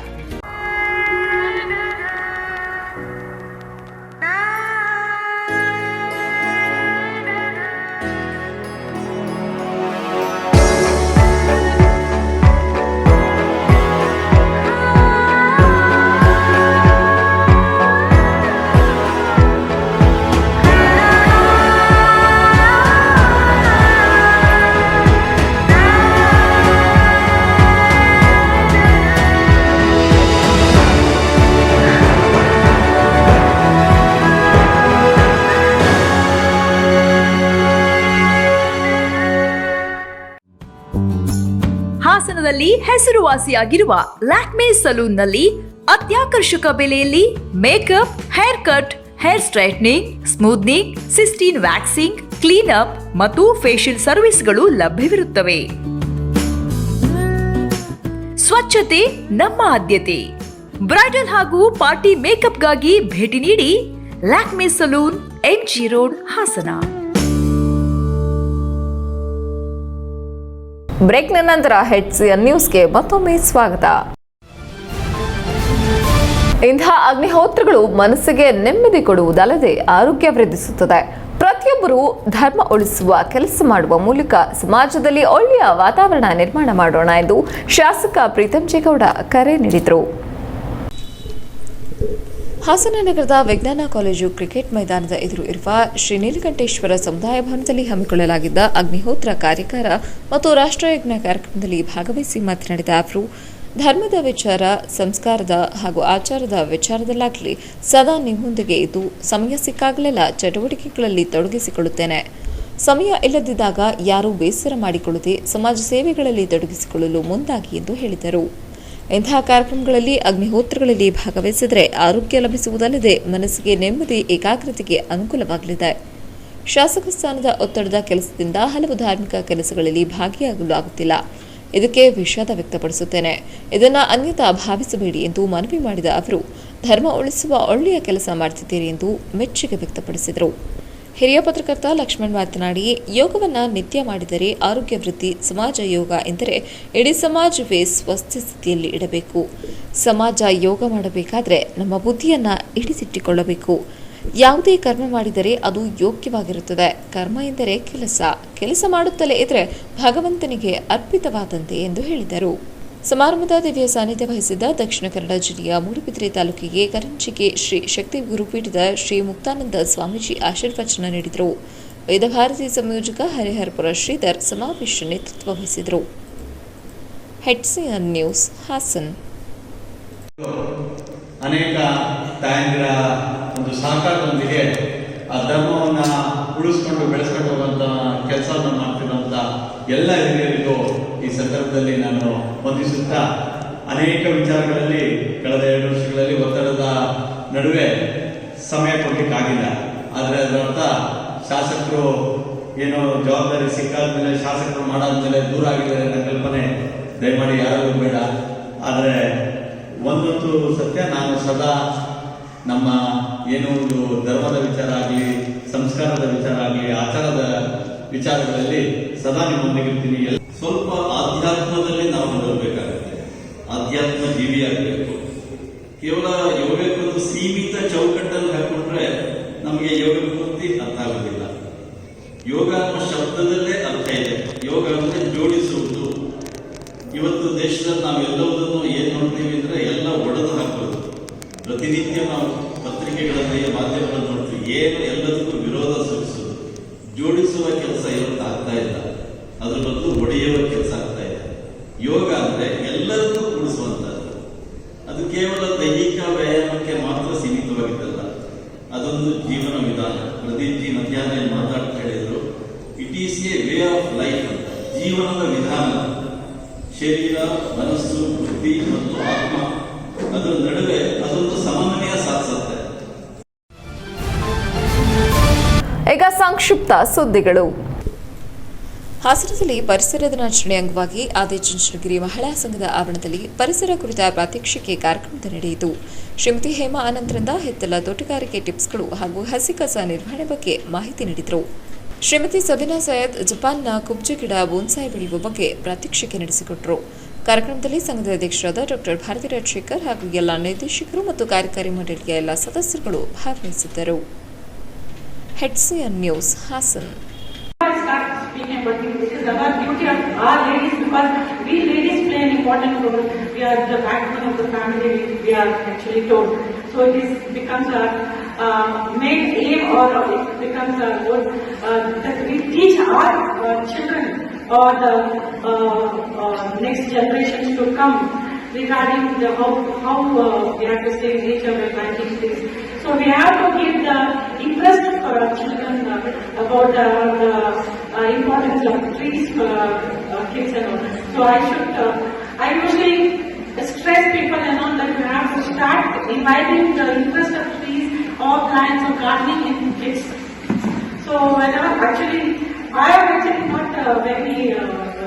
ಹಾಸನದಲ್ಲಿ ಹೆಸರುವಾಸಿಯಾಗಿರುವ ಲ್ಯಾಕ್ಮೆ ಸಲೂನ್ನಲ್ಲಿ ಅತ್ಯಾಕರ್ಷಕ ಬೆಲೆಯಲ್ಲಿ makeup, hair cut, hair straightening, smoothening, cysteine waxing, clean up ಮತ್ತು ಫೇಶಿಯಲ್ ಸರ್ವಿಸ್ಗಳು ಲಭ್ಯವಿರುತ್ತವೆ. ಸ್ವಚ್ಛತೆ ನಮ್ಮ ಆದ್ಯತೆ. ಬ್ರೈಡಲ್ ಹಾಗೂ ಪಾರ್ಟಿ ಮೇಕಪ್ಗಾಗಿ ಭೇಟಿ ನೀಡಿ Lakme salon, MG road, Hassan. ಬ್ರೇಕ್ನ ನಂತರ HCN ನ್ಯೂಸ್ಗೆ ಮತ್ತೊಮ್ಮೆ ಸ್ವಾಗತ. ಇಂತಹ ಅಗ್ನಿಹೋತ್ರಗಳು ಮನಸ್ಸಿಗೆ ನೆಮ್ಮದಿ ಕೊಡುವುದಲ್ಲದೆ ಆರೋಗ್ಯ ವೃದ್ಧಿಸುತ್ತದೆ. ಪ್ರತಿಯೊಬ್ಬರೂ ಧರ್ಮ ಉಳಿಸುವ ಕೆಲಸ ಮಾಡುವ ಮೂಲಕ ಸಮಾಜದಲ್ಲಿ ಒಳ್ಳೆಯ ವಾತಾವರಣ ನಿರ್ಮಾಣ ಮಾಡೋಣ ಎಂದು ಶಾಸಕ ಪ್ರೀತಂ ಜೇಗೌಡ ಕರೆ ನೀಡಿದರು. ಹಾಸನ ನಗರದ ವಿಜ್ಞಾನ ಕಾಲೇಜು ಕ್ರಿಕೆಟ್ ಮೈದಾನದ ಎದುರು ಇರುವ ಶ್ರೀ ನೀಲಕಂಠೇಶ್ವರ ಸಮುದಾಯ ಭವನದಲ್ಲಿ ಹಮ್ಮಿಕೊಳ್ಳಲಾಗಿದ್ದ ಅಗ್ನಿಹೋತ್ರ ಕಾರ್ಯಾಗಾರ ಮತ್ತು ರಾಷ್ಟ್ರಯಜ್ಞ ಕಾರ್ಯಕ್ರಮದಲ್ಲಿ ಭಾಗವಹಿಸಿ ಮಾತನಾಡಿದ ಅವರು, ಧರ್ಮದ ವಿಚಾರ, ಸಂಸ್ಕಾರದ ಹಾಗೂ ಆಚಾರದ ವಿಚಾರದಲ್ಲಾಗಲಿ ಸದಾ ನಿಮ್ಮೊಂದಿಗೆ ಇದ್ದು ಸಮಯ ಸಿಕ್ಕಾಗಲೆಲ್ಲ ಚಟುವಟಿಕೆಗಳಲ್ಲಿ ತೊಡಗಿಸಿಕೊಳ್ಳುತ್ತೇನೆ. ಸಮಯ ಇಲ್ಲದಿದ್ದಾಗ ಯಾರೂ ಬೇಸರ ಮಾಡಿಕೊಳ್ಳದೆ ಸಮಾಜ ಸೇವೆಗಳಲ್ಲಿ ತೊಡಗಿಸಿಕೊಳ್ಳಲು ಮುಂದಾಗಿ ಎಂದು ಹೇಳಿದರು. ಇಂತಹ ಕಾರ್ಯಕ್ರಮಗಳಲ್ಲಿ ಅಗ್ನಿಹೋತ್ರಗಳಲ್ಲಿ ಭಾಗವಹಿಸಿದರೆ ಆರೋಗ್ಯ ಲಭಿಸುವುದಲ್ಲದೆ ಮನಸ್ಸಿಗೆ ನೆಮ್ಮದಿ, ಏಕಾಗ್ರತೆಗೆ ಅನುಕೂಲವಾಗಲಿದೆ. ಶಾಸಕ ಸ್ಥಾನದ ಒತ್ತಡದ ಕೆಲಸದಿಂದ ಹಲವು ಧಾರ್ಮಿಕ ಕೆಲಸಗಳಲ್ಲಿ ಭಾಗಿಯಾಗಲು ಆಗುತ್ತಿಲ್ಲ. ಇದಕ್ಕೆ ವಿಷಾದ ವ್ಯಕ್ತಪಡಿಸುತ್ತೇನೆ. ಇದನ್ನು ಅನ್ಯತಾ ಭಾವಿಸಬೇಡಿ ಎಂದು ಮನವಿ ಮಾಡಿದ ಅವರು, ಧರ್ಮ ಉಳಿಸುವ ಒಳ್ಳೆಯ ಕೆಲಸ ಮಾಡುತ್ತಿದ್ದೀರಿ ಎಂದು ಮೆಚ್ಚುಗೆ ವ್ಯಕ್ತಪಡಿಸಿದರು. ಹಿರಿಯ ಪತ್ರಕರ್ತ ಲಕ್ಷ್ಮಣ್ ಮಾತನಾಡಿ, ಯೋಗವನ್ನು ನಿತ್ಯ ಮಾಡಿದರೆ ಆರೋಗ್ಯ ವೃದ್ಧಿ. ಸಮಾಜ ಯೋಗ ಎಂದರೆ ಇಡೀ ಸಮಾಜವೇ ಸ್ವಸ್ಥ ಸ್ಥಿತಿಯಲ್ಲಿ ಇಡಬೇಕು. ಸಮಾಜ ಯೋಗ ಮಾಡಬೇಕಾದ್ರೆ ನಮ್ಮ ಬುದ್ಧಿಯನ್ನು ಹಿಡಿದಿಟ್ಟುಕೊಳ್ಳಬೇಕು. ಯಾವುದೇ ಕರ್ಮ ಮಾಡಿದರೆ ಅದು ಯೋಗ್ಯವಾಗಿರುತ್ತದೆ. ಕರ್ಮ ಎಂದರೆ ಕೆಲಸ ಮಾಡುತ್ತಲೇ ಇದ್ರೆ ಭಗವಂತನಿಗೆ ಅರ್ಪಿತವಾದಂತೆ ಎಂದು ಹೇಳಿದರು. ಸಮಾರಂಭದ ದಿವ್ಯ ಸಾನ್ನಿಧ್ಯ ವಹಿಸಿದ್ದ ದಕ್ಷಿಣ ಕನ್ನಡ ಜಿಲ್ಲೆಯ ಮೂಡುಬಿದಿರೆ ತಾಲೂಕಿಗೆ ಕರಂಚಿಗೆ ಶ್ರೀ ಶಕ್ತಿ ಗುರುಪೀಠದ ಶ್ರೀ ಮುಕ್ತಾನಂದ ಸ್ವಾಮೀಜಿ ಆಶೀರ್ವಚನ ನೀಡಿದರು. ವೇದಭಾರತಿ ಸಂಯೋಜಕ ಹರಿಹರಪುರ ಶ್ರೀಧರ್ ಸಮಾವೇಶ ನೇತೃತ್ವ ವಹಿಸಿದರು. HCN news, Hassan. ಅನೇಕ ತಾಯಂದಿರ ಒಂದು ಸಹಕಾರದೊಂದಿಗೆ ಆ ಧರ್ಮವನ್ನು ಉಳಿಸ್ಕೊಂಡು ಬೆಳೆಸ್ಕೊಂಡು ಹೋಗುವಂಥ ಕೆಲಸವನ್ನು ಮಾಡ್ತಿರುವಂಥ ಎಲ್ಲ ಹಿರಿಯರಿಗೂ ಈ ಸಂದರ್ಭದಲ್ಲಿ ನಾನು ವಂದಿಸುತ್ತಾ, ಅನೇಕ ವಿಚಾರಗಳಲ್ಲಿ ಕಳೆದ 2 ವರ್ಷಗಳಲ್ಲಿ ಒತ್ತಡದ ನಡುವೆ ಸಮಯ ಕೊಡಲಿಕ್ಕಾಗಿಲ್ಲ. ಆದರೆ ಅದರ ಅರ್ಥ ಶಾಸಕರು ಏನೋ ಜವಾಬ್ದಾರಿ ಸಿಕ್ಕಾದ ಮೇಲೆ ಶಾಸಕರು ಮಾಡಾದ್ಮೇಲೆ ದೂರ ಆಗಿದ್ದಾರೆ ಅನ್ನೋ ಕಲ್ಪನೆ ದಯಮಾಡಿ ಯಾರಿಗೂ ಬೇಡ. ಆದರೆ ಒಂದೊಂದು ಸತ್ಯ, ನಾನು ಸದಾ ನಮ್ಮ ಏನು ಒಂದು ಧರ್ಮದ ಧರ್ಮದ ವಿಚಾರ ಆಗಲಿ, ಸಂಸ್ಕಾರದ ವಿಚಾರ ಆಗಲಿ, ಆಚಾರದ ವಿಚಾರಗಳಲ್ಲಿ ಸದಾ ನಿಮ್ಮೊಂದಿಗಿರ್ತೀನಿ. ಸ್ವಲ್ಪ ಆಧ್ಯಾತ್ಮದಲ್ಲಿ ನಾವು ಬರಬೇಕಾಗುತ್ತೆ, ಆಧ್ಯಾತ್ಮ ಜೀವಿಯಾಗಬೇಕು. ಕೇವಲ ಯೋಗಕ್ಕೊಂದು ಸೀಮಿತ ಚೌಕಟ್ಟಲ್ಲಿ ಹಾಕೊಂಡ್ರೆ ನಮಗೆ ಯೋಗ ಪೂರ್ತಿ ಅರ್ಥ ಆಗೋದಿಲ್ಲ. ಯೋಗ ಅನ್ನೋ ಶಬ್ದದಲ್ಲೇ ಅರ್ಥ ಇದೆ. ಯೋಗ ಅಂದ್ರೆ ಜೋಡಿಸುವುದು. ಇವತ್ತು ದೇಶದಲ್ಲಿ ನಾವೆಲ್ಲವುದನ್ನು ಏನ್ ನೋಡ್ತೀವಿ ಅಂದ್ರೆ ಎಲ್ಲ ಒಡೆದು ಹಾಕೋದು. ಪ್ರತಿನಿತ್ಯ ನಾವು ಪತ್ರಿಕೆಗಳಲ್ಲಿ, ಮಾಧ್ಯಮಗಳಲ್ಲಿ ನೋಡ್ತೀವಿ, ಏನು ಎಲ್ಲದಕ್ಕೂ ವಿರೋಧ ಸೂಚಿಸೋದು. ಜೋಡಿಸುವ ಕೆಲಸ ಇವತ್ತು ಆಗ್ತಾ ಇಲ್ಲ, ಅದ್ರ ಬದಲು ಒಡೆಯುವ ಕೆಲಸ ಆಗ್ತಾ ಇದೆ. ಯೋಗ ಅಂದ್ರೆ ಎಲ್ಲರನ್ನೂ ಕೂಡಿಸುವಂತದ್ದು. ಅದು ಕೇವಲ ದೈಹಿಕ ವ್ಯಾಯಾಮಕ್ಕೆ ಮಾತ್ರ ಸೀಮಿತವಾಗಿದ್ದಲ್ಲ, ಅದೊಂದು ಜೀವನ ವಿಧಾನ. ಪ್ರದೀಪ್ ಜಿ ಮಧ್ಯಾಹ್ನ ಮಾತಾಡ್ತಾ ಹೇಳಿದ್ರು, it is A way of life ಅಂತ. ಜೀವನದ ವಿಧಾನ, ಶರೀರ, ಮನಸ್ಸು, ಬುದ್ಧಿ ಮತ್ತು ಆತ್ಮ, ಅದರ ನಡುವೆ ಅದೊಂದು ಸಮನ್ವಯ ಸಾಧಿಸುತ್ತೆ. ಈಗ ಸಂಕ್ಷಿಪ್ತ ಸುದ್ದಿಗಳು. ಹಾಸನದಲ್ಲಿ ಪರಿಸರ ದಿನಾಚರಣೆ ಅಂಗವಾಗಿ ಆದಿಚುಂಚನಗಿರಿ ಮಹಿಳಾ ಸಂಘದ ಆವರಣದಲ್ಲಿ ಪರಿಸರ ಕುರಿತ ಪ್ರಾತ್ಯಕ್ಷಿಕೆ ಕಾರ್ಯಕ್ರಮ ನಡೆಯಿತು. ಶ್ರೀಮತಿ ಹೇಮಾ ಆನಂದರಿಂದ ಹಿತ್ತಲ ತೋಟಗಾರಿಕೆ ಟಿಪ್ಸ್ಗಳು ಹಾಗೂ ಹಸಿ ಕಸ ನಿರ್ವಹಣೆ ಬಗ್ಗೆ ಮಾಹಿತಿ ನೀಡಿದರು. ಶ್ರೀಮತಿ ಸಬಿನಾ ಸೈಯದ್ ಜಪಾನ್ನ ಕುಬ್ಜೆ ಗಿಡ ಬೋನ್ಸಾಯಿ ಬೆಳೆಯುವ ಬಗ್ಗೆ ಪ್ರಾತ್ಯಕ್ಷಿಕೆ ನಡೆಸಿಕೊಟ್ಟರು. ಕಾರ್ಯಕ್ರಮದಲ್ಲಿ ಸಂಘದ ಅಧ್ಯಕ್ಷರಾದ ಡಾಕ್ಟರ್ ಭಾರತಿ ರಾಜಶೇಖರ್ ಹಾಗೂ ಎಲ್ಲ ನಿರ್ದೇಶಕರು ಮತ್ತು ಕಾರ್ಯಕಾರಿ ಮಂಡಳಿಯ ಎಲ್ಲ ಸದಸ್ಯರುಗಳು ಭಾಗವಹಿಸಿದ್ದರು. HCN news Hassan. This is our duty of our ladies, because we ladies play an important role. We are the backbone of the family, we are actually told. So it becomes our main aim, or it becomes our goal that we teach our children or the next generations to come regarding how we have to stay in nature by planting trees. So we have to give the interest for our children about the importance of trees for kids and all. So I usually stress people and all that we have to start inviting the interest of trees or plants or gardening in kids. So whenever I have actually not very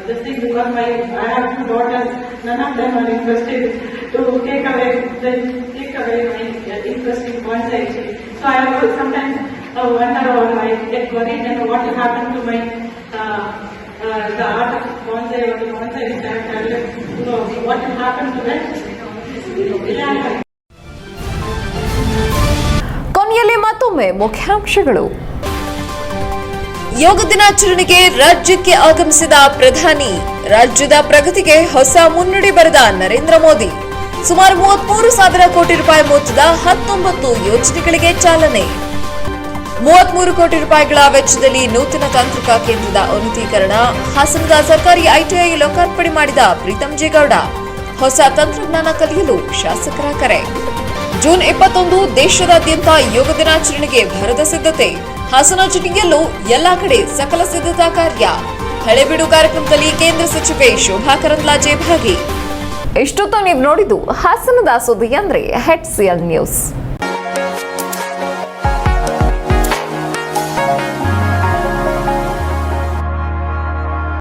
this thing, because I have two daughters, none of them are interested to take away my interest in bonsai actually. So I sometimes wonder, or I get worried, and what will happen to my the art of bonsai or the bonsai stand, what will happen to that? ಕೊನೆಯಲ್ಲಿ ಮತ್ತೊಮ್ಮೆ ಮುಖ್ಯಾಂಶಗಳು. ಯೋಗ ದಿನಾಚರಣೆಗೆ ರಾಜ್ಯಕ್ಕೆ ಆಗಮಿಸಿದ ಪ್ರಧಾನಿ. ರಾಜ್ಯದ ಪ್ರಗತಿಗೆ ಹೊಸ ಮುನ್ನುಡಿ ಬರೆದ ನರೇಂದ್ರ ಮೋದಿ. ಸುಮಾರು 33,000 ಕೋಟಿ ರೂಪಾಯಿ ಮೊತ್ತದ 19 ಯೋಜನೆಗಳಿಗೆ ಚಾಲನೆ. 33 ಕೋಟಿ ರೂಪಾಯಿಗಳ ವೆಚ್ಚದಲ್ಲಿ ನೂತನ ತಾಂತ್ರಿಕ ಕೇಂದ್ರದ ಉನ್ನತೀಕರಣ. ಹಾಸನದ ಸರ್ಕಾರಿ ಐಟಿಐ ಲೋಕಾರ್ಪಣೆ ಮಾಡಿದ ಪ್ರೀತಂ ಜೇಗೌಡ. ಹೊಸ ತಂತ್ರಜ್ಞಾನ ಕಲಿಯಲು ಶಾಸಕರ ಕರೆ. ಜೂನ್ 21 ದೇಶದಾದ್ಯಂತ ಯೋಗ ದಿನಾಚರಣೆಗೆ ಭರದ ಸಿದ್ಧತೆ. ಹಾಸನ ಜಿಲ್ಲೆಯಲ್ಲೂ ಎಲ್ಲಾ ಕಡೆ ಸಕಲ ಸಿದ್ಧತಾ ಕಾರ್ಯ. ಹಳೆಬೀಡು ಕಾರ್ಯಕ್ರಮದಲ್ಲಿ ಕೇಂದ್ರ ಸಚಿವೆ ಶೋಭಾ ಕರಂದ್ಲಾಜೆ ಭಾಗಿ. ಇಷ್ಟೊತ್ತು ನೀವು ನೋಡಿದ್ದು ಹಾಸನದ ಸುದ್ದಿ ಅಂದ್ರೆ HCN ನ್ಯೂಸ್.